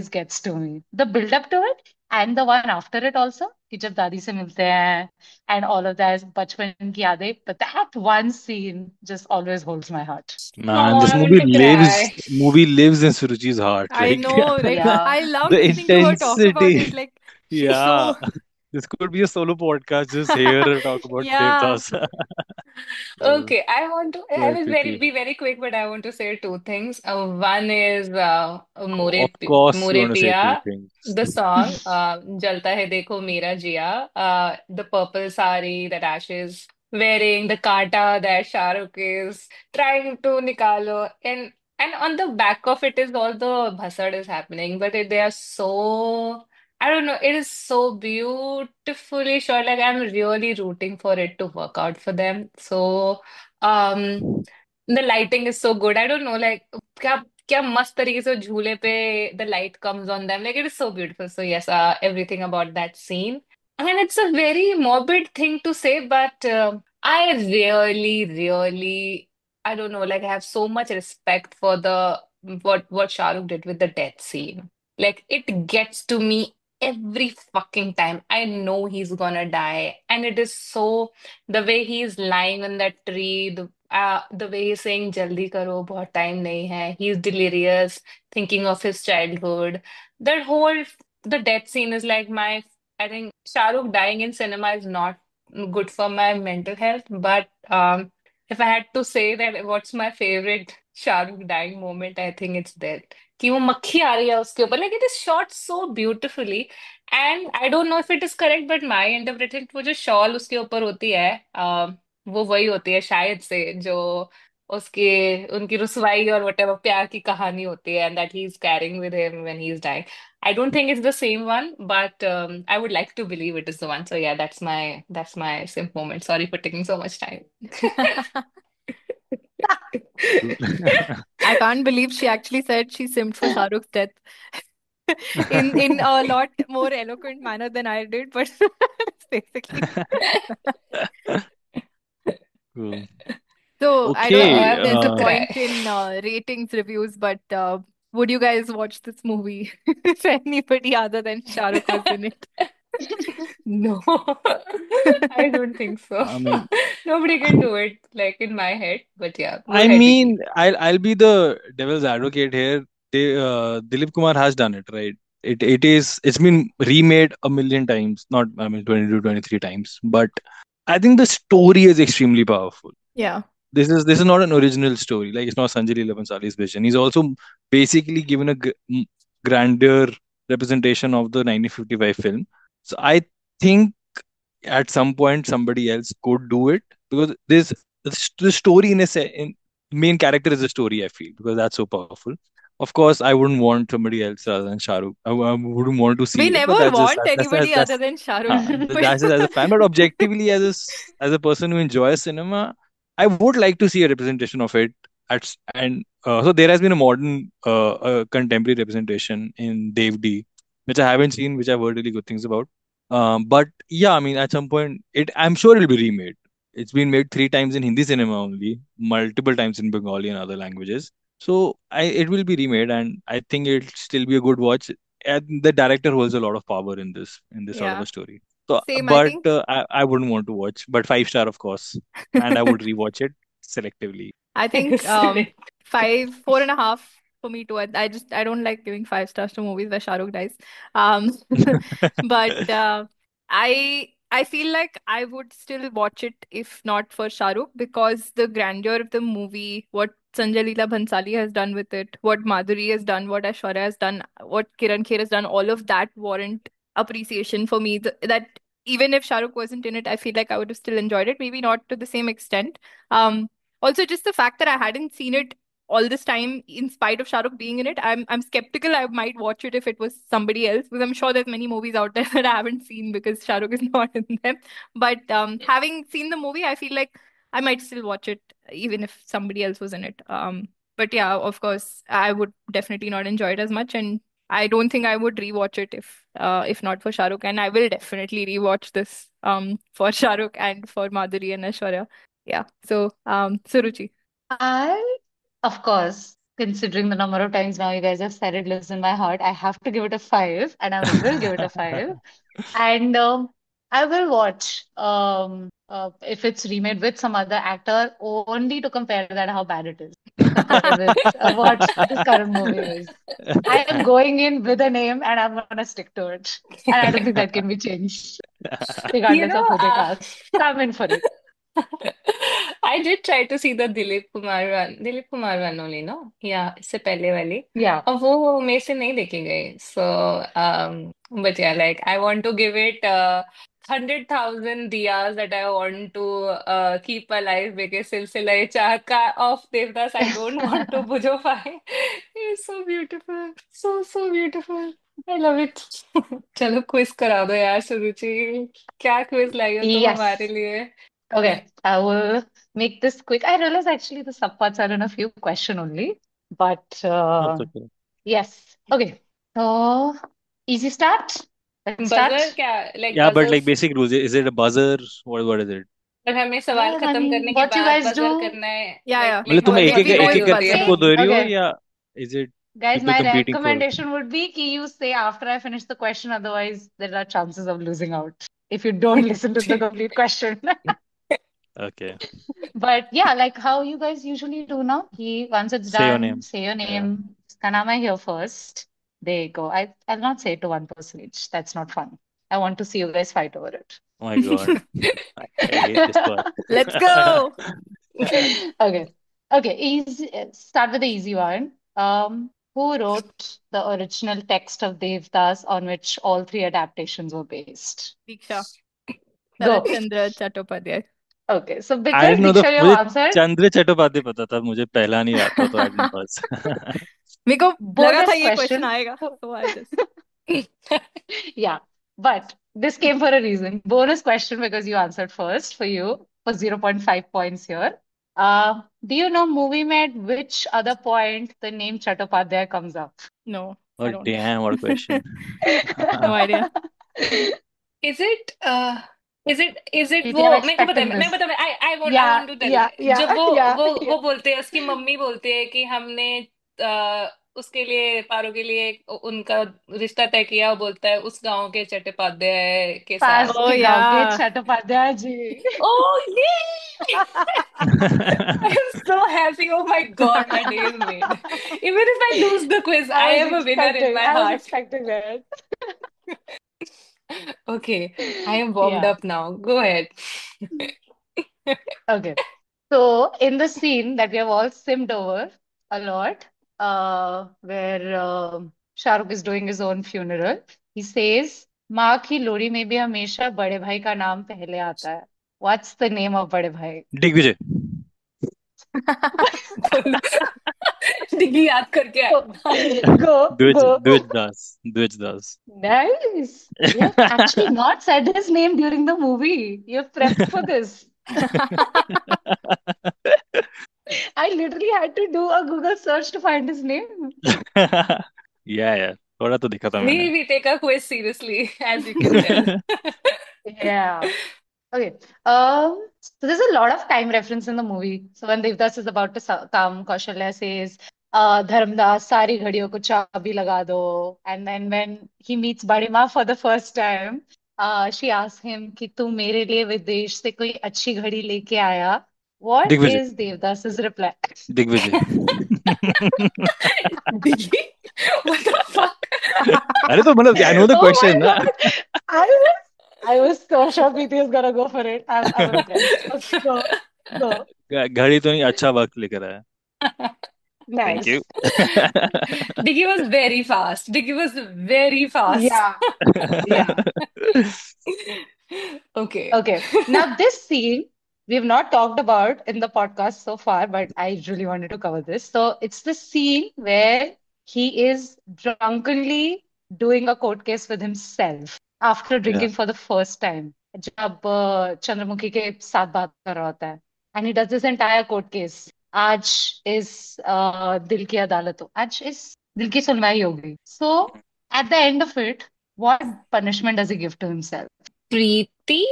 gets to me. The build up to it and the one after it also, कि जब दादी से मिलते हैं and all of that बचपन की यादें, but that one scene just always holds my heart. Man, Oh, this I want movie to cry. lives in Suruchi's heart. I Like know, like Yeah. I love the listening to her talk about intensity. it. Like she's Yeah. so This could be a solo podcast. Just hear her talk about yeah. Devdas. Uh, Okay, I want to. Go I ahead, will Preeti. be very quick, but I want to say two things. One is Of course, you More want to say two Piya, things. the song Jalta Hai Dekho Mera Jiya, the purple sari that Ash is wearing, the kata that Shah Rukh is trying to nikalo, and on the back of it is all the bhasad is happening, but they are so. I don't know. It is so beautifully shot. Like I'm really rooting for it to work out for them. So, um, the lighting is so good. I don't know, like क्या क्या मस्त तरीके से झूले पे the light comes on them. Like it is so beautiful. So yes, everything about that scene. I mean, it's a very morbid thing to say, but I really, I don't know. Like I have so much respect for the what Shah Rukh did with the death scene. Like it gets to me every fucking time. I know he's gonna die, and it is so the way he's lying on that tree, the way he's saying "Jaldi karo, bahut time nahi hai." He's delirious, thinking of his childhood. That whole the death scene is like my. I think Shah Rukh dying in cinema is not good for my mental health. But if I had to say that what's my favorite Shah Rukh dying moment, I think it's that. कि वो मक्खी आ रही है उसके ऊपर like it is shot so beautifully and I don't know if it is correct but my interpretation वो जो shawl उसके ऊपर होती है वो वही होती है शायद से जो उसके उनकी रुसवाई और whatever प्यार की कहानी होती है and that he is carrying with him when he is dying. I don't think it's the same one, but I would like to believe it is the one. So yeah, that's my simp moment. Sorry for taking so much time. I can't believe she actually said she simped for Shahrukh's death in a lot more eloquent manner than I did, but basically. Cool. So I don't know I Okay. if have there's a to point cry. in ratings reviews, but would you guys watch this movie if anybody other than Shah Rukh was in it? No, I don't think so. I mean, Nobody can do it like in my head. But yeah, go I ahead, Preeti. mean, I'll be the devil's advocate here. Dilip Kumar has done it, right? It's been remade a million times, not I mean 22, 23 times, but I think the story is extremely powerful. Yeah. this is not an original story. Like, it's not Sanjay Leela Bhansali's vision. He's also basically given a grander representation of the 1955 film. So I think at some point somebody else could do it, because the story in main character is the story, I feel, because that's so powerful. Of course, I wouldn't want somebody else other than Shahrukh. I wouldn't want to We see it, but never want anybody other that's than Shah Rukh. uh, But that's just as a fan. But objectively, as a person who enjoys cinema, I would like to see a representation of it. And so there has been a modern, contemporary representation in Dev D, which I haven't seen, which I've heard really good things about. But yeah, I mean, at some point, I'm sure it'll be remade. It's been made three times in Hindi cinema only, multiple times in Bengali and other languages. So it will be remade, and I think it'll still be a good watch. And the director holds a lot of power in this sort of yeah, a story. So, same. I but think I wouldn't want to watch. But five star, of course, and I would rewatch it selectively. I think Select. five, 4.5 for me too. I don't like giving 5 stars to movies where Shah Rukh dies. But I feel like I would still watch it if not for Shah Rukh, because the grandeur of the movie, what Sanjay Leela Bhansali has done with it, what Madhuri has done, what Aishwarya has done, what Kiran Kher has done, all of that warrant appreciation for me. That even if Shah Rukh wasn't in it, I feel like I would have still enjoyed it. Maybe not to the same extent. Um, Also, just the fact that I hadn't seen it all this time, in spite of Shah Rukh being in it, I'm skeptical I might watch it if it was somebody else, because I'm sure there's many movies out there that I haven't seen because Shah Rukh is not in them. But having seen the movie, I feel like I might still watch it even if somebody else was in it. But yeah, of course, I would definitely not enjoy it as much, and I don't think I would rewatch it if not for Shah Rukh, and I will definitely rewatch this for Shah Rukh and for Madhuri and Aishwarya. Yeah. So, Suruchi. I, of course, considering the number of times now you guys have said it lives in my heart, I have to give it a five, and I will give it a five. And I will watch if it's remade with some other actor, only to compare that how bad it is if compared with what this current movie is. I am going in with a name and I'm gonna stick to it. And I don't think that can be changed, You regardless know, of who they cast. So I'm in for it. I did try to see the Dilip Kumar one only, no? Yeah, इससे पहले वाली. Yeah. और वो मेरे से नहीं देखी गई. So, but yeah, like I want to give it 100,000 diyas that I want to keep alive because सिलसिला चाहत का of Devdas I don't want to bujofy. It's so beautiful, so beautiful. I love it. चलो quiz करा दो यार सुरुचि. क्या quiz लाई हो तुम हमारे Yes. लिए? Okay. I will make this quick. I realize actually the subparts are in a few question only, but That's okay. yes. Okay. So easy start. Let's buzzer start. क्या like Yeah, but buzzer like basic rules, is it a buzzer? What is it? पर हमें सवाल I खत्म mean, करने के what you बाद guस buzzer do? करना है Yeah, लाइक yeah. मतलब तुम Well, एक we एक we एक always एक Okay, buzz एक in. को same. दे रही हो, Okay. या is it Guys, people my competing for? recommendation would be कि you say after I finish the question, otherwise there are chances of losing out if you don't listen to the complete question. Okay, But yeah, like how you guys usually do now. Once it's say your done, name. say your Yeah. name. Iska naam hai here first. There you go. I'll not say it to one person each. That's not fun. I want to see you guys fight over it. Oh my God, I hate this part. Let's go. Okay. Okay, easy. Start with the easy one. Who wrote the original text of Devdas on which all three adaptations were based? Diksha. Sharat Go. Chandra Chattopadhyay. Okay, so I because didn't know the Diksha, you मुझे answered, Chandra Chattopadhyay पता था, मुझे पहला नहीं आता, तो I didn't pass. मेरे को लगा था bonus ये क्वेश्चन question. आएगा, so I just Yeah, but this came for a reason. Bonus question because you answered first for you for 0.5 points here. Do you know movie made which other point the name Chattopadhyay comes up? no, I Oh don't. damn, what a question. No idea. Is it is it Preeti, वो I'm मेरे को पता है expecting मेरे को this. पता है I Yeah, want to tell. yeah, जब yeah, yeah, वो yeah. बोलते हैं उसकी मम्मी बोलती है कि हमने उसके लिए पारो के लिए उनका रिश्ता तय किया. वो बोलता है उस गांव के चट्टोपाध्याय के पास Oh साथ. के गांव के yeah. Chattopadhyay ji. Oh, yay! I'm so happy. Oh my God, my day is made. Even if I lose the quiz, I am a winner in my I was heart. expecting that. Okay, I am warmed Yeah. up now. Go ahead. Okay. So, in the scene that we have all simmed over a lot, where Shah Rukh is doing his own funeral, he says, "माँ की लोरी में भी हमेशा बड़े भाई का नाम पहले आता है." What's the name of बड़े भाई? दिग्विजय. बोलो। डिग्री याद करके Go, Dwij go. Dwij Das. Dwij Das. Nice. You have actually not said his name during the movie. You have prepped for this. I literally had to do a Google search to find his name. Yeah, थोड़ा तो दिखा था मैंने. we take our quiz seriously, as you can tell. Yeah. Okay. So there's a lot of time reference in the movie. So when Devdas is about to come, Kaushalya says, Dharamdas, सारी घड़ियों को चाबी लगा दो. And then when he meets बड़ी माँ for the first time, she asks him कि तू मेरे लिए विदेश से कोई अच्छी घड़ी लेके आया? What Digvijay. is Devdas's reply? Digvijay. Diggy? What the fuck? अरे तो मतलब I know the Oh question my ना. God. I was, I was so sure Preeti was gonna go for it. I'm impressed. Okay, go. घड़ी तो नहीं, अच्छा वक्त लेकर आया. Thank Nice. you. Diggy was very fast. Diggy was very fast. Yeah, yeah. Okay. Okay. Now, this scene we've not talked about in the podcast so far, but I really wanted to cover this. So, it's the scene where he is drunkenly doing a court case with himself after Yeah. drinking for the first time. जब चंद्रमुखी के साथ बात कर रहा होता है. And he does this entire court case. आज इस दिल की अदालत हो. आज इस दिल की सुनवाई होगी. So, at the end of it, what punishment does he give to himself? Preeti?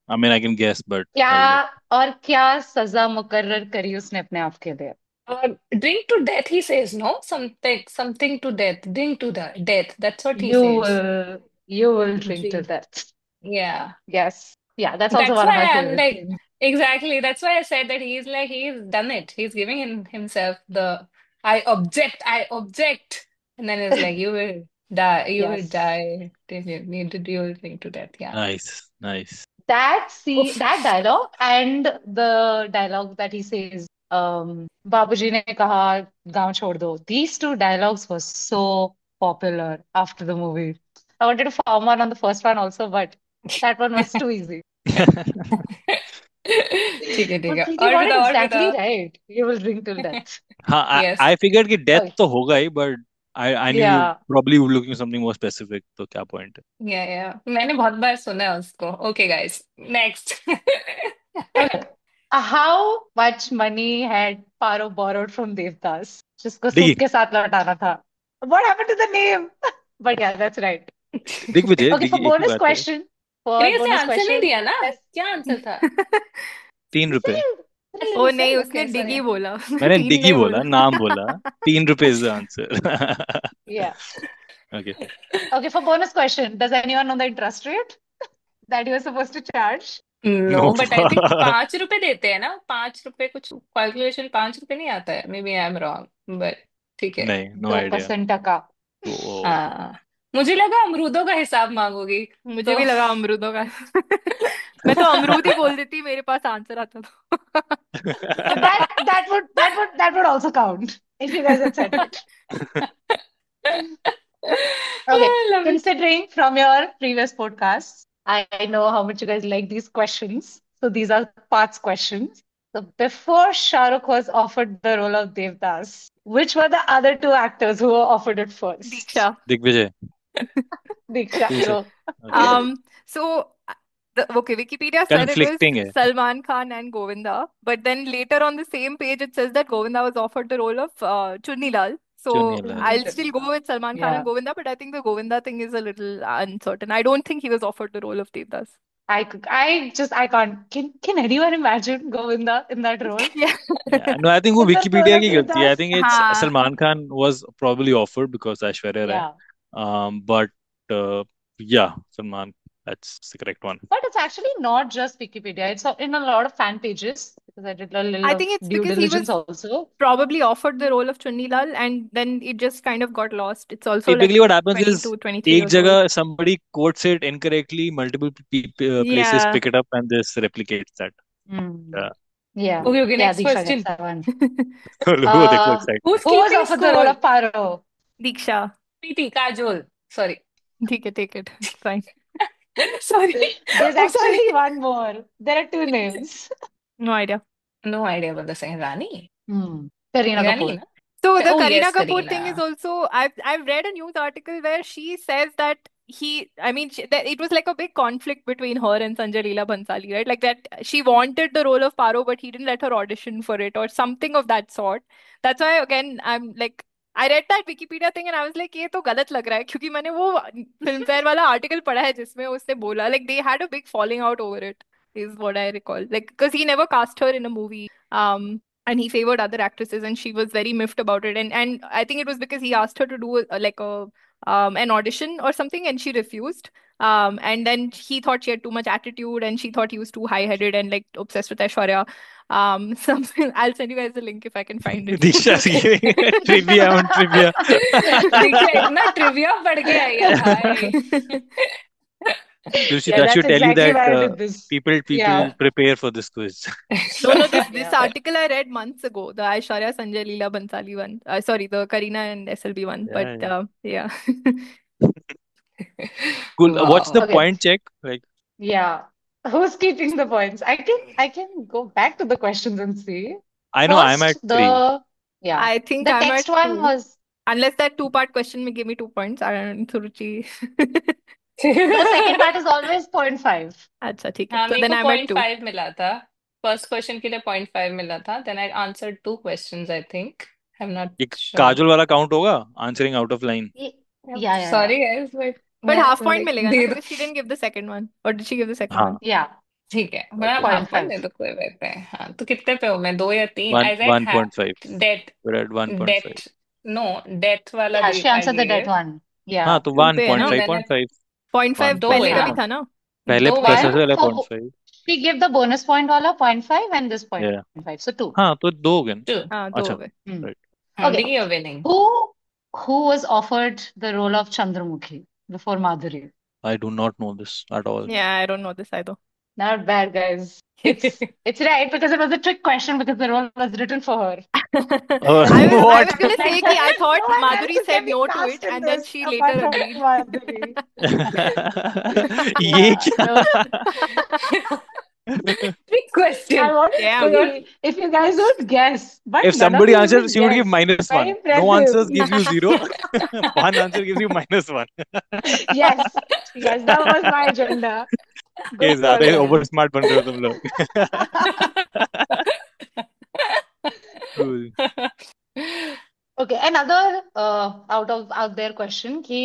I mean, I can guess, but क्या I'll let. और क्या सजा मुकर्रर करी उसने अपने आप के लिए? Drink to death, he says, no? Something to death. Drink to the death. That's what he You says. will drink to Drink. death. Yeah. Yes. Yeah, that's also That's one of why my I'm favorite like, scenes. exactly. That's why I said that he's done it. He's giving himself the, I object. And then it's like, you will Yes. die. You will drink to death. Yeah. Nice. Oof. That dialogue and the dialogue that he says, बाबूजी ने कहा गांव छोड़ दो. These two dialogues were so popular after the movie. I wanted to farm one on the first one also, but that one was too easy. ठीक है But Preeti और got it बताओ exactly right. You will drink till death. हाँ, yes I figured कि death Okay. तो होगा ही, but I knew you Yeah. probably were looking for something more specific. तो क्या point है? या मैंने बहुत बार सुना है उसको okay guys next Okay. How much money had Paro borrowed from Devdas? जिसको दिग्गी. सूट के साथ लौटाना था. What happened to the name? But yeah, that's right. Digvijay, Okay, for Diggi एक ही bonus बात है. question, for नहीं उसने bonus आंसर नहीं question, दिया ना let's क्या आंसर था 3 रुपए. ओ Thrill. नहीं, उसने ओके सॉरी डिगी बोला, उसने मैंने तीन डिगी नहीं बोला, बोला। नाम बोला. 3 रुपए is the answer. Yeah. Okay. Okay, for bonus question, does anyone know the interest rate that you were supposed to charge? No No. But I think 5 रुपए देते हैं ना 5 रुपए कुछ कैलकुलेशन 5 रुपए नहीं आता है maybe I am wrong but ठीक है नहीं, no idea. 2% टका. तो हाँ मुझे लगा अमरूदों का हिसाब मांगोगी मुझे तो भी लगा अमरूदों का। मैं तो अमरूद ही बोल देती, मेरे पास आंसर आता तो। That would also count if you guys had said it. Okay, I love it considering from your previous podcasts, I know how much you guys like these questions. So these are parts questions. So before Shah Rukh was offered the role of Devdas, which were the other two actors who were offered it first? Diksha. Digvijay. Diksha, Who said? go. Okay. So okay, Wikipedia said it was Conflicting है. Salman Khan and Govinda, but then later on the same page it says that Govinda was offered the role of Chunni Lal. So Chunnilal. I'll still go with Salman Khan and Yeah, Govinda, but I think the Govinda thing is a little uncertain. I don't think he was offered the role of Devdas. I can't. Can anyone imagine Govinda in that role? Yeah. Yeah. No, I think वो In the role Wikipedia of की गलती है. I Devdas? think it's हाँ, Salman Khan was probably offered because Aishwarya Rai. Yeah. But yeah, Salman, that's the correct one. But it's actually not just Wikipedia. It's in a lot of fan pages because I did a little I of think it's due because he diligence was also. probably offered the role of Chunni Lal and then it just kind of got lost. It's also like Typically, what happens is 22, 23 एक years old. जगह somebody quotes it incorrectly, multiple places Yeah. pick it up and this replicates that. Hmm. Yeah. Yeah. Okay, okay, Yeah, next Diksha gets question. that one. वो देखो Uh, excitement. Who's who was keeping offered the role score? of Paro? Diksha. Preeti, Kajol. Sorry. ठीक है, take it. It's fine. Sorry. There's I'm sorry. actually one more. There are two names. No idea. No idea about the same. Rani? Kareena Rani, Kapoor. na? So the Oh, Kareena yes, Kapoor thing is Kareena. also I've read a news article where she says that I mean that it was like a big conflict between her and Sanjay Leela Bhansali, right? Like that she wanted the role of Paro, but he didn't let her audition for it or something of that sort. That's why again I'm like I read that Wikipedia thing and I was like ये तो गलत लग रहा है क्योंकि मैंने वो film fair वाला आर्टिकल पढ़ा है जिसमें उसने बोला like they had a big falling out over it is what I recall, like because he never cast her in a movie. And he favored other actresses and she was very miffed about it, and I think it was because he asked her to do like a an audition or something and she refused, and then he thought she had too much attitude and she thought he was too high-headed and like obsessed with Aishwarya. Something I'll send you guys the link if I can find it. Disha's giving trivia on trivia. दीक्षा इतना trivia पढ़ के आई है भाई. Tushi, Yeah, that that's should tell you exactly that why I did this. people Yeah. prepare for this quiz. No, this Yeah. article I read months ago, the Aishwarya Sanjay Leela Bhansali one. Sorry, the Kareena and SLB one. But Yeah, yeah. cool. What's the Wow. Okay. point check? Like, Yeah. Who's keeping the points? I can go back to the questions and see. I know I'm at First, three. I think the I'm text at one 2. was Unless that two-part question may give me 2 points. I don't know, Suruchi. the second part is always 0.5. अच्छा ठीक है. हाँ So मेरे then को I'm at 2. 0.5 मिला था. First question के लिए 0.5 मिला था. Then I answered 2 questions I think. I am not ये श्योर. काजल वाला काउंट होगा? Answering out of line. Yeah. Sorry guys but But मैं half point like मिलेगा ना दे दो. because she didn't give the second one. Or did she give the second हाँ. one? Yeah. ठीक है मैं Okay. हाफ पॉइंट दे 0.5. दो कोई बात नहीं. हाँ तो कितने पे हूँ मैं? 2 या 3? One I said 1.5. Date. We're at 1.5. Date. No death वाला Yeah, she I answered the debt gave. one. हाँ Yeah. तो 2 पे है ना? 1.5 मैंने 0.5 0.5 दो पहले का भी हाँ. 1.5 था ना? पहले दो प्लस बार. Then वाला for 0.5. she gave the bonus point wala 0.5 and this Yeah. 0.5. So 2. हाँ तो 2 हो गए ना? टू. हाँ 2 अच्छा हो गए. right. हाँ Okay. The you're winning. Who was offered the role of Chandramukhi before Madhuri? I do not know this at all. Yeah, I don't know this either. Not bad, guys. It's right because it was a trick question because the role was written for her. I What? was gonna say कि I thought No one else Madhuri who said can be no to cast it in and then this she apart later from agreed. Madhuri. ये Yeah. क्या? Trick question. I want to Damn. see if you guys would guess, but If none of somebody you answers, even she would give guessed. Very -1. No answers impressive. gives you 0. One answer gives you -1. Yes, yes, that was my agenda. ये Good ज्यादा call, over guys. Smart बन रहे हो तुम लोग. Cool. Okay, another out there question कि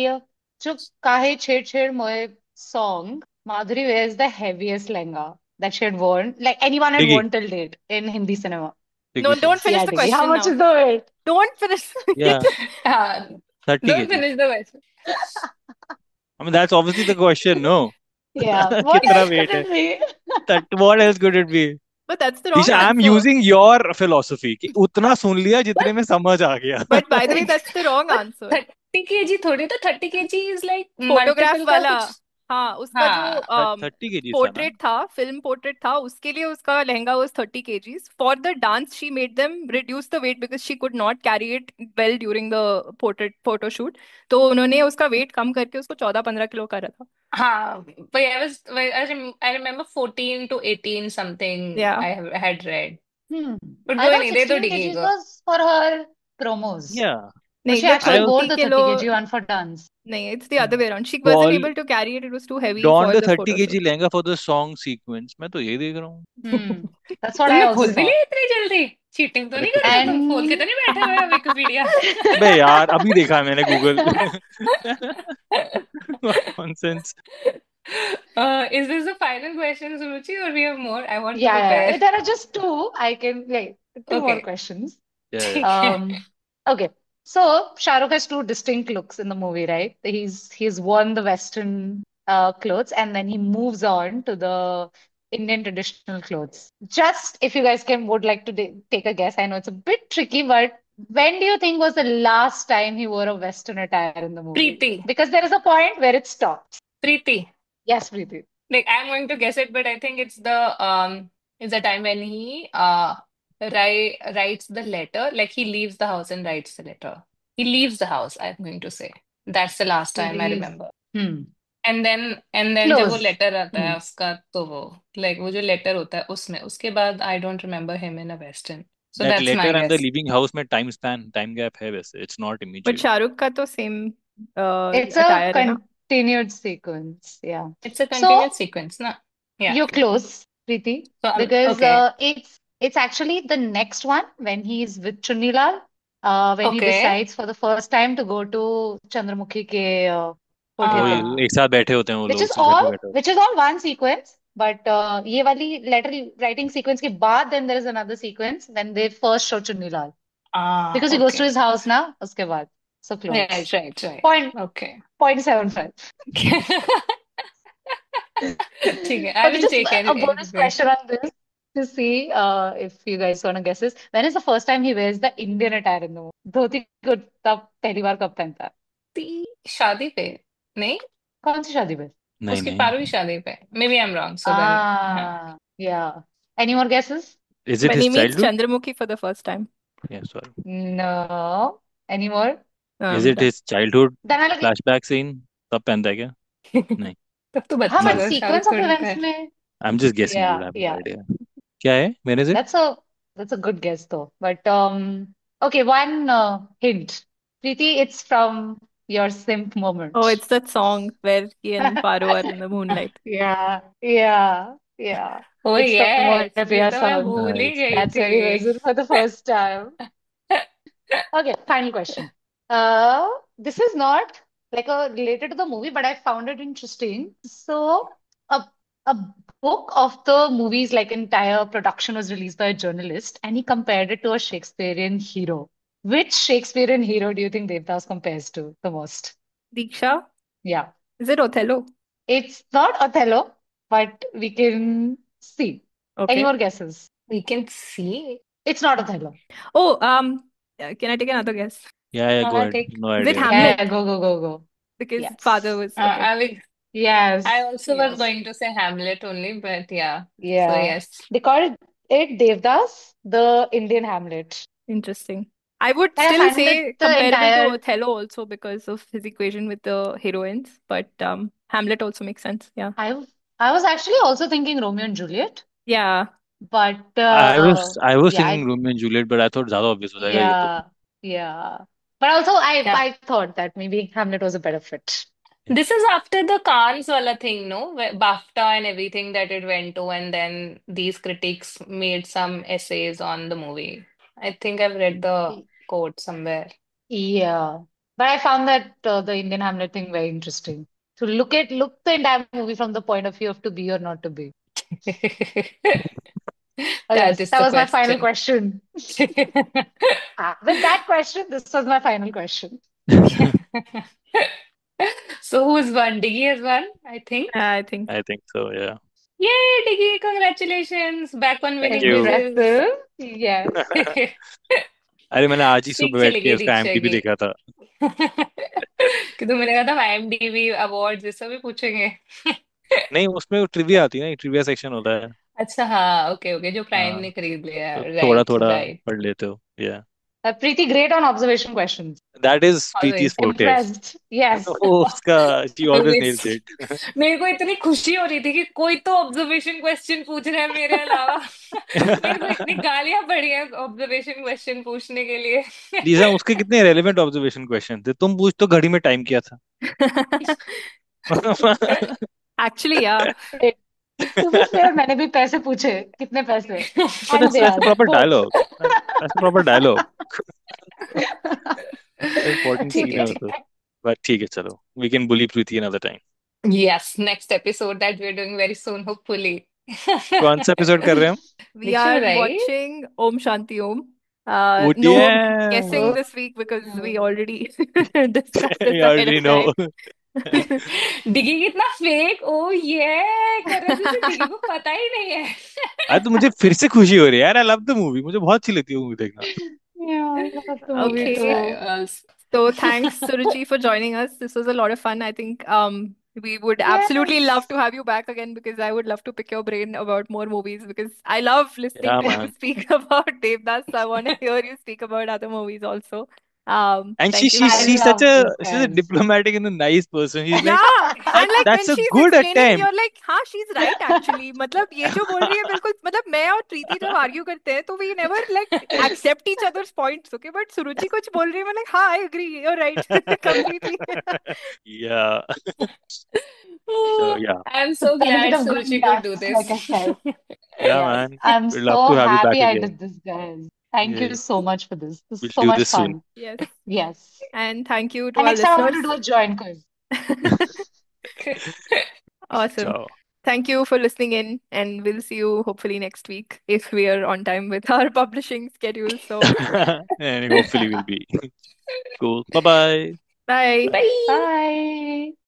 जो काहे छेड़ छेड़ मोए song, Madhuri wears the heaviest lehenga that she had worn, like anyone had Diggy, worn till date in Hindi cinema. No, Diggy don't says. finish Yeah, the Diggy, how question much now. is the weight? Don't finish. Yeah, हाँ, 30 don't kgs. finish the question. I mean, that's obviously the question, no? Yeah, what कितना else could weight है? it be? What else could it be? But that's the wrong Disha, I'm answer. using your philosophy कि उतना सुन लिया जितने में समझ आ गया. But by the way, that's the wrong answer. 30 kg थोड़ी तो 30 kg is like photograph multiple का वाला. कुछ. हाँ, उसका जो हाँ 30 kgs था ना? पोर्ट्रेट था, फिल्म पोर्ट्रेट था, उसके लिए उसका lehenga was 30 kgs. For the dance she made them reduce the weight because she could not carry it well during the portrait photoshoot. तो उन्होंने उसका वेट कम करके उसको 14-15 किलो करा था. हाँ but I remember 14 to 18 something Yeah. I had read. Hmm. But I कोई thought नहीं, दे दो 16 डिगी kgs को. was for her promos. Yeah. But नहीं, she the actually wore 30 the 30 kilo. kg one for dance. नहीं, it's the other way around. She तो wasn't all able to carry it. It was too heavy Don for the the 30 photo kg shoot. Lehenga for the song sequence. मैं तो ये देख रहा हूँ. Hmm. That's what I तुमने also खोल भी saw. लिया इतनी जल्दी? चीटिंग तो अरे नहीं तो कर रहे हो तुम? खोल के And तो नहीं बैठे हुए हो विकिपीडिया? बे यार अभी देखा है मैंने Google. Nonsense. Is this the final question, Suruchi, or we have more? I want to yeah, prepare. there are just two. I can wait. Two more Okay. questions. Yeah, yeah. ठीक है. Okay. So Shah Rukh has two distinct looks in the movie, right? He's worn the Western clothes and then he moves on to the Indian traditional clothes. Just if you guys would like to take a guess, I know it's a bit tricky, but when do you think was the last time he wore a Western attire in the movie? Preeti. Because there is a point where it stops. Preeti. Yes, Preeti. Like I'm going to guess it, but I think it's the is the time when he writes the letter, like he leaves the house and writes the letter. He leaves the house, I'm going to say. That's the last time I Leave. remember. Hmm. And then जब वो Close. Letter आता Hmm. है उसका, तो वो like वो जो letter होता है उसमें, उसके बाद I don't remember him in a western. So that that's my letter and the guess. Living house में टाइम गैप है, वैसे it's not but immediate. Shahrukh का तो सेम It's a अटायर है ना. continued sequence. Yeah. It's a So continued sequence, na? Yeah. you're close, Preeti, So because okay. it's actually the next one when he's with Chunilal, when he Okay. decides for the first time to go to Chandramukhi ke वो Kothe, Ah. एक साथ बैठे होते हैं, वो which लोग is उसी घर all में बैठे होते which is all one sequence. But ये वाली letter writing sequence के बाद then there is another sequence when they first show Chunilal Ah, because he goes to okay. his house now. उसके बाद so Right, close. right, right. Point Okay. 0.75. ठीक है. I Okay, will just take a bonus anything. question on this to see if you guys want to guess this. When is the first time he wears the Indian attire in the movie? Dhoti kurta पहली बार कब पहनता है? शादी पे नहीं, कौन सी शादी पे? नहीं उसकी नहीं. पारू की शादी पे. Maybe I'm wrong. So then, हाँ. Yeah. Any more guesses? Is it When he his meets childhood? Chandramukhi for the first time. या sorry. No. Any more? Is it Done. His childhood Then I'll get, flashback scene तब पहनता है क्या? नहीं. तब तो हाँ, बच्चा but नहीं, था, sequence शाहरुख of थोड़ी events था. में. I am just guessing dude, Yeah, I have no yeah. Idea. क्या है, मेरे से? That's a that's a good guess though. But okay, one hint. Preeti, it's from your simp Oh, moment. it's that song where he and Paro are in the moonlight. Yeah, yeah, yeah. Oh It's the Moya yes, ये Priya तो मैं song. भूल ही nice. गई That's when he wears थी. it for the first time. Okay, final question. This is not like a related to the movie, but I found it interesting. So, a a book of the movie's like entire production was released by a journalist, and he compared it to a Shakespearean hero. Which Shakespearean hero do you think Devdas compares to the most? Diksha? Yeah, Is it Othello? it's not Othello, but we can see. Any Okay. more guesses? We can see. It's not Othello. Oh, can I take another guess? या go हाँ, ahead, take. No Is it idea. Yeah, Hamlet? go, go, go, go. Because father Yes. was okay. I Yes. also was Yes. going to say Hamlet only, but yeah. So Yeah. yes. They called it Devdas, the Indian Hamlet. Interesting. I would And I still find that say the comparable to entire, Othello also because of his equation with the heroines, but Hamlet also makes sense. Yeah. I I was actually also thinking Romeo and Juliet, Yeah. but I was yeah, thinking Romeo and Juliet, but I thought ज्यादा obvious हो जाएगा ये तो. yeah, yeah. But also Yeah. I thought that maybe Hamlet was a better fit. This is after the Cannes wala thing, no? BAFTA and everything that it went to, and then these critics made some essays on the movie. I think I've read the quote somewhere. Yeah. But I found that the Indian Hamlet thing very interesting. To look the entire movie from the point of view of to be or not to be. Okay, That is that the was my final question. question. With that question, this was my final question. So who's won? Diggy has won, I think. I think. I think so, या. Yay, Diggy, congratulations. Back on thank winning you. ways. Impressive. Yes. अरे मैंने आज ही सीख सुबह बैठ चली के गई उसका दीक्षा IMDb की. देखा था. कि तुमने कहा था IMDb अवार्ड्स ये सब भी पूछेंगे. नहीं, उसमें ट्रिविया आती है ना, ट्रिविया सेक्शन होता है. अच्छा हाँ, ओके ओके, जो प्राइम हाँ, ने खरीद लिया. तो थोड़ा राइट थोड़ा राइट. पढ़ लेते हो, या. Pretty great on observation questions. That is Preeti's always. forte. Impressed. Yes. वो उसका, she always always. nails it. मेरे को इतनी खुशी हो रही थी कि कोई तो ऑब्जर्वेशन क्वेश्चन पूछ रहा है मेरे अलावा. मेरे को इतनी गालियां पड़ी हैं ऑब्जर्वेशन क्वेश्चन पूछने के लिए. लीजा, उसके कितने रेलेवेंट ऑब्जर्वेशन क्वेश्चन थे. तुम पूछ तो घड़ी में टाइम किया था. Actually, yeah. To be fair, मैंने भी पैसे पूछे. कितने पैसे? But And that's a ब्याज, proper both. dialogue. That's a proper dialogue. Important ठीक scene ठीक है. है है वो ठीक तो. है. But ठीक है, चलो. We can bully Preeti another time. Yes, next episode that we're doing very soon, hopefully. कौन सा एपिसोड कर रहे हैं हम? We Dikshu, are right? watching Om Shanti Om. Oh No damn! guessing Oh, this week because we oh. already discussed this You ahead already of know. time. डिगी कितना fake. ओ ये कर रहे थे, डिगी को पता ही नहीं है. आज तो मुझे फिर से खुशी हो रही है यार. I love the movie. मुझे बहुत अच्छी लगती है मूवी देखना. Yeah, I love the movie Yes, Okay. too. I was. So thanks, Suruchi, for joining us. This was a lot of fun. I think We would absolutely love Yes. to have you back again because I would love to pick your brain about more movies because I love listening Yeah, to you man. speak about Devdas. I want to hear you speak about other movies also. And Thank you I for she's such love a this, she's a guys. diplomatic and a nice person. She's like, yeah, and like that's when a she's good explaining, attempt. you're like, हाँ, she's right actually. मतलब ये जो बोल रही है बिल्कुल मतलब मैं और प्रीति जब आर्ग्यू करते हैं तो we never like accept each other's points, okay? But सुरुचि कुछ बोल रही है मैं like हाँ, I agree, you're right, completely. Yeah. So yeah. I'm The so glad benefit of going Suruchi could do nuts, like this. I said. Yeah, Yes, man. I'm We'd love so to have you back happy I again. did this, guys. Thank you Yeah. so much for this. This We'll is so do much this soon. fun. yes, Yes. and thank you to And our next time I'm going listeners. to do a joint quiz. Awesome. Ciao. Thank you for listening in, and we'll see you hopefully next week if we are on time with our publishing schedule. So, And hopefully we'll be cool. Bye bye. bye. Bye. Bye.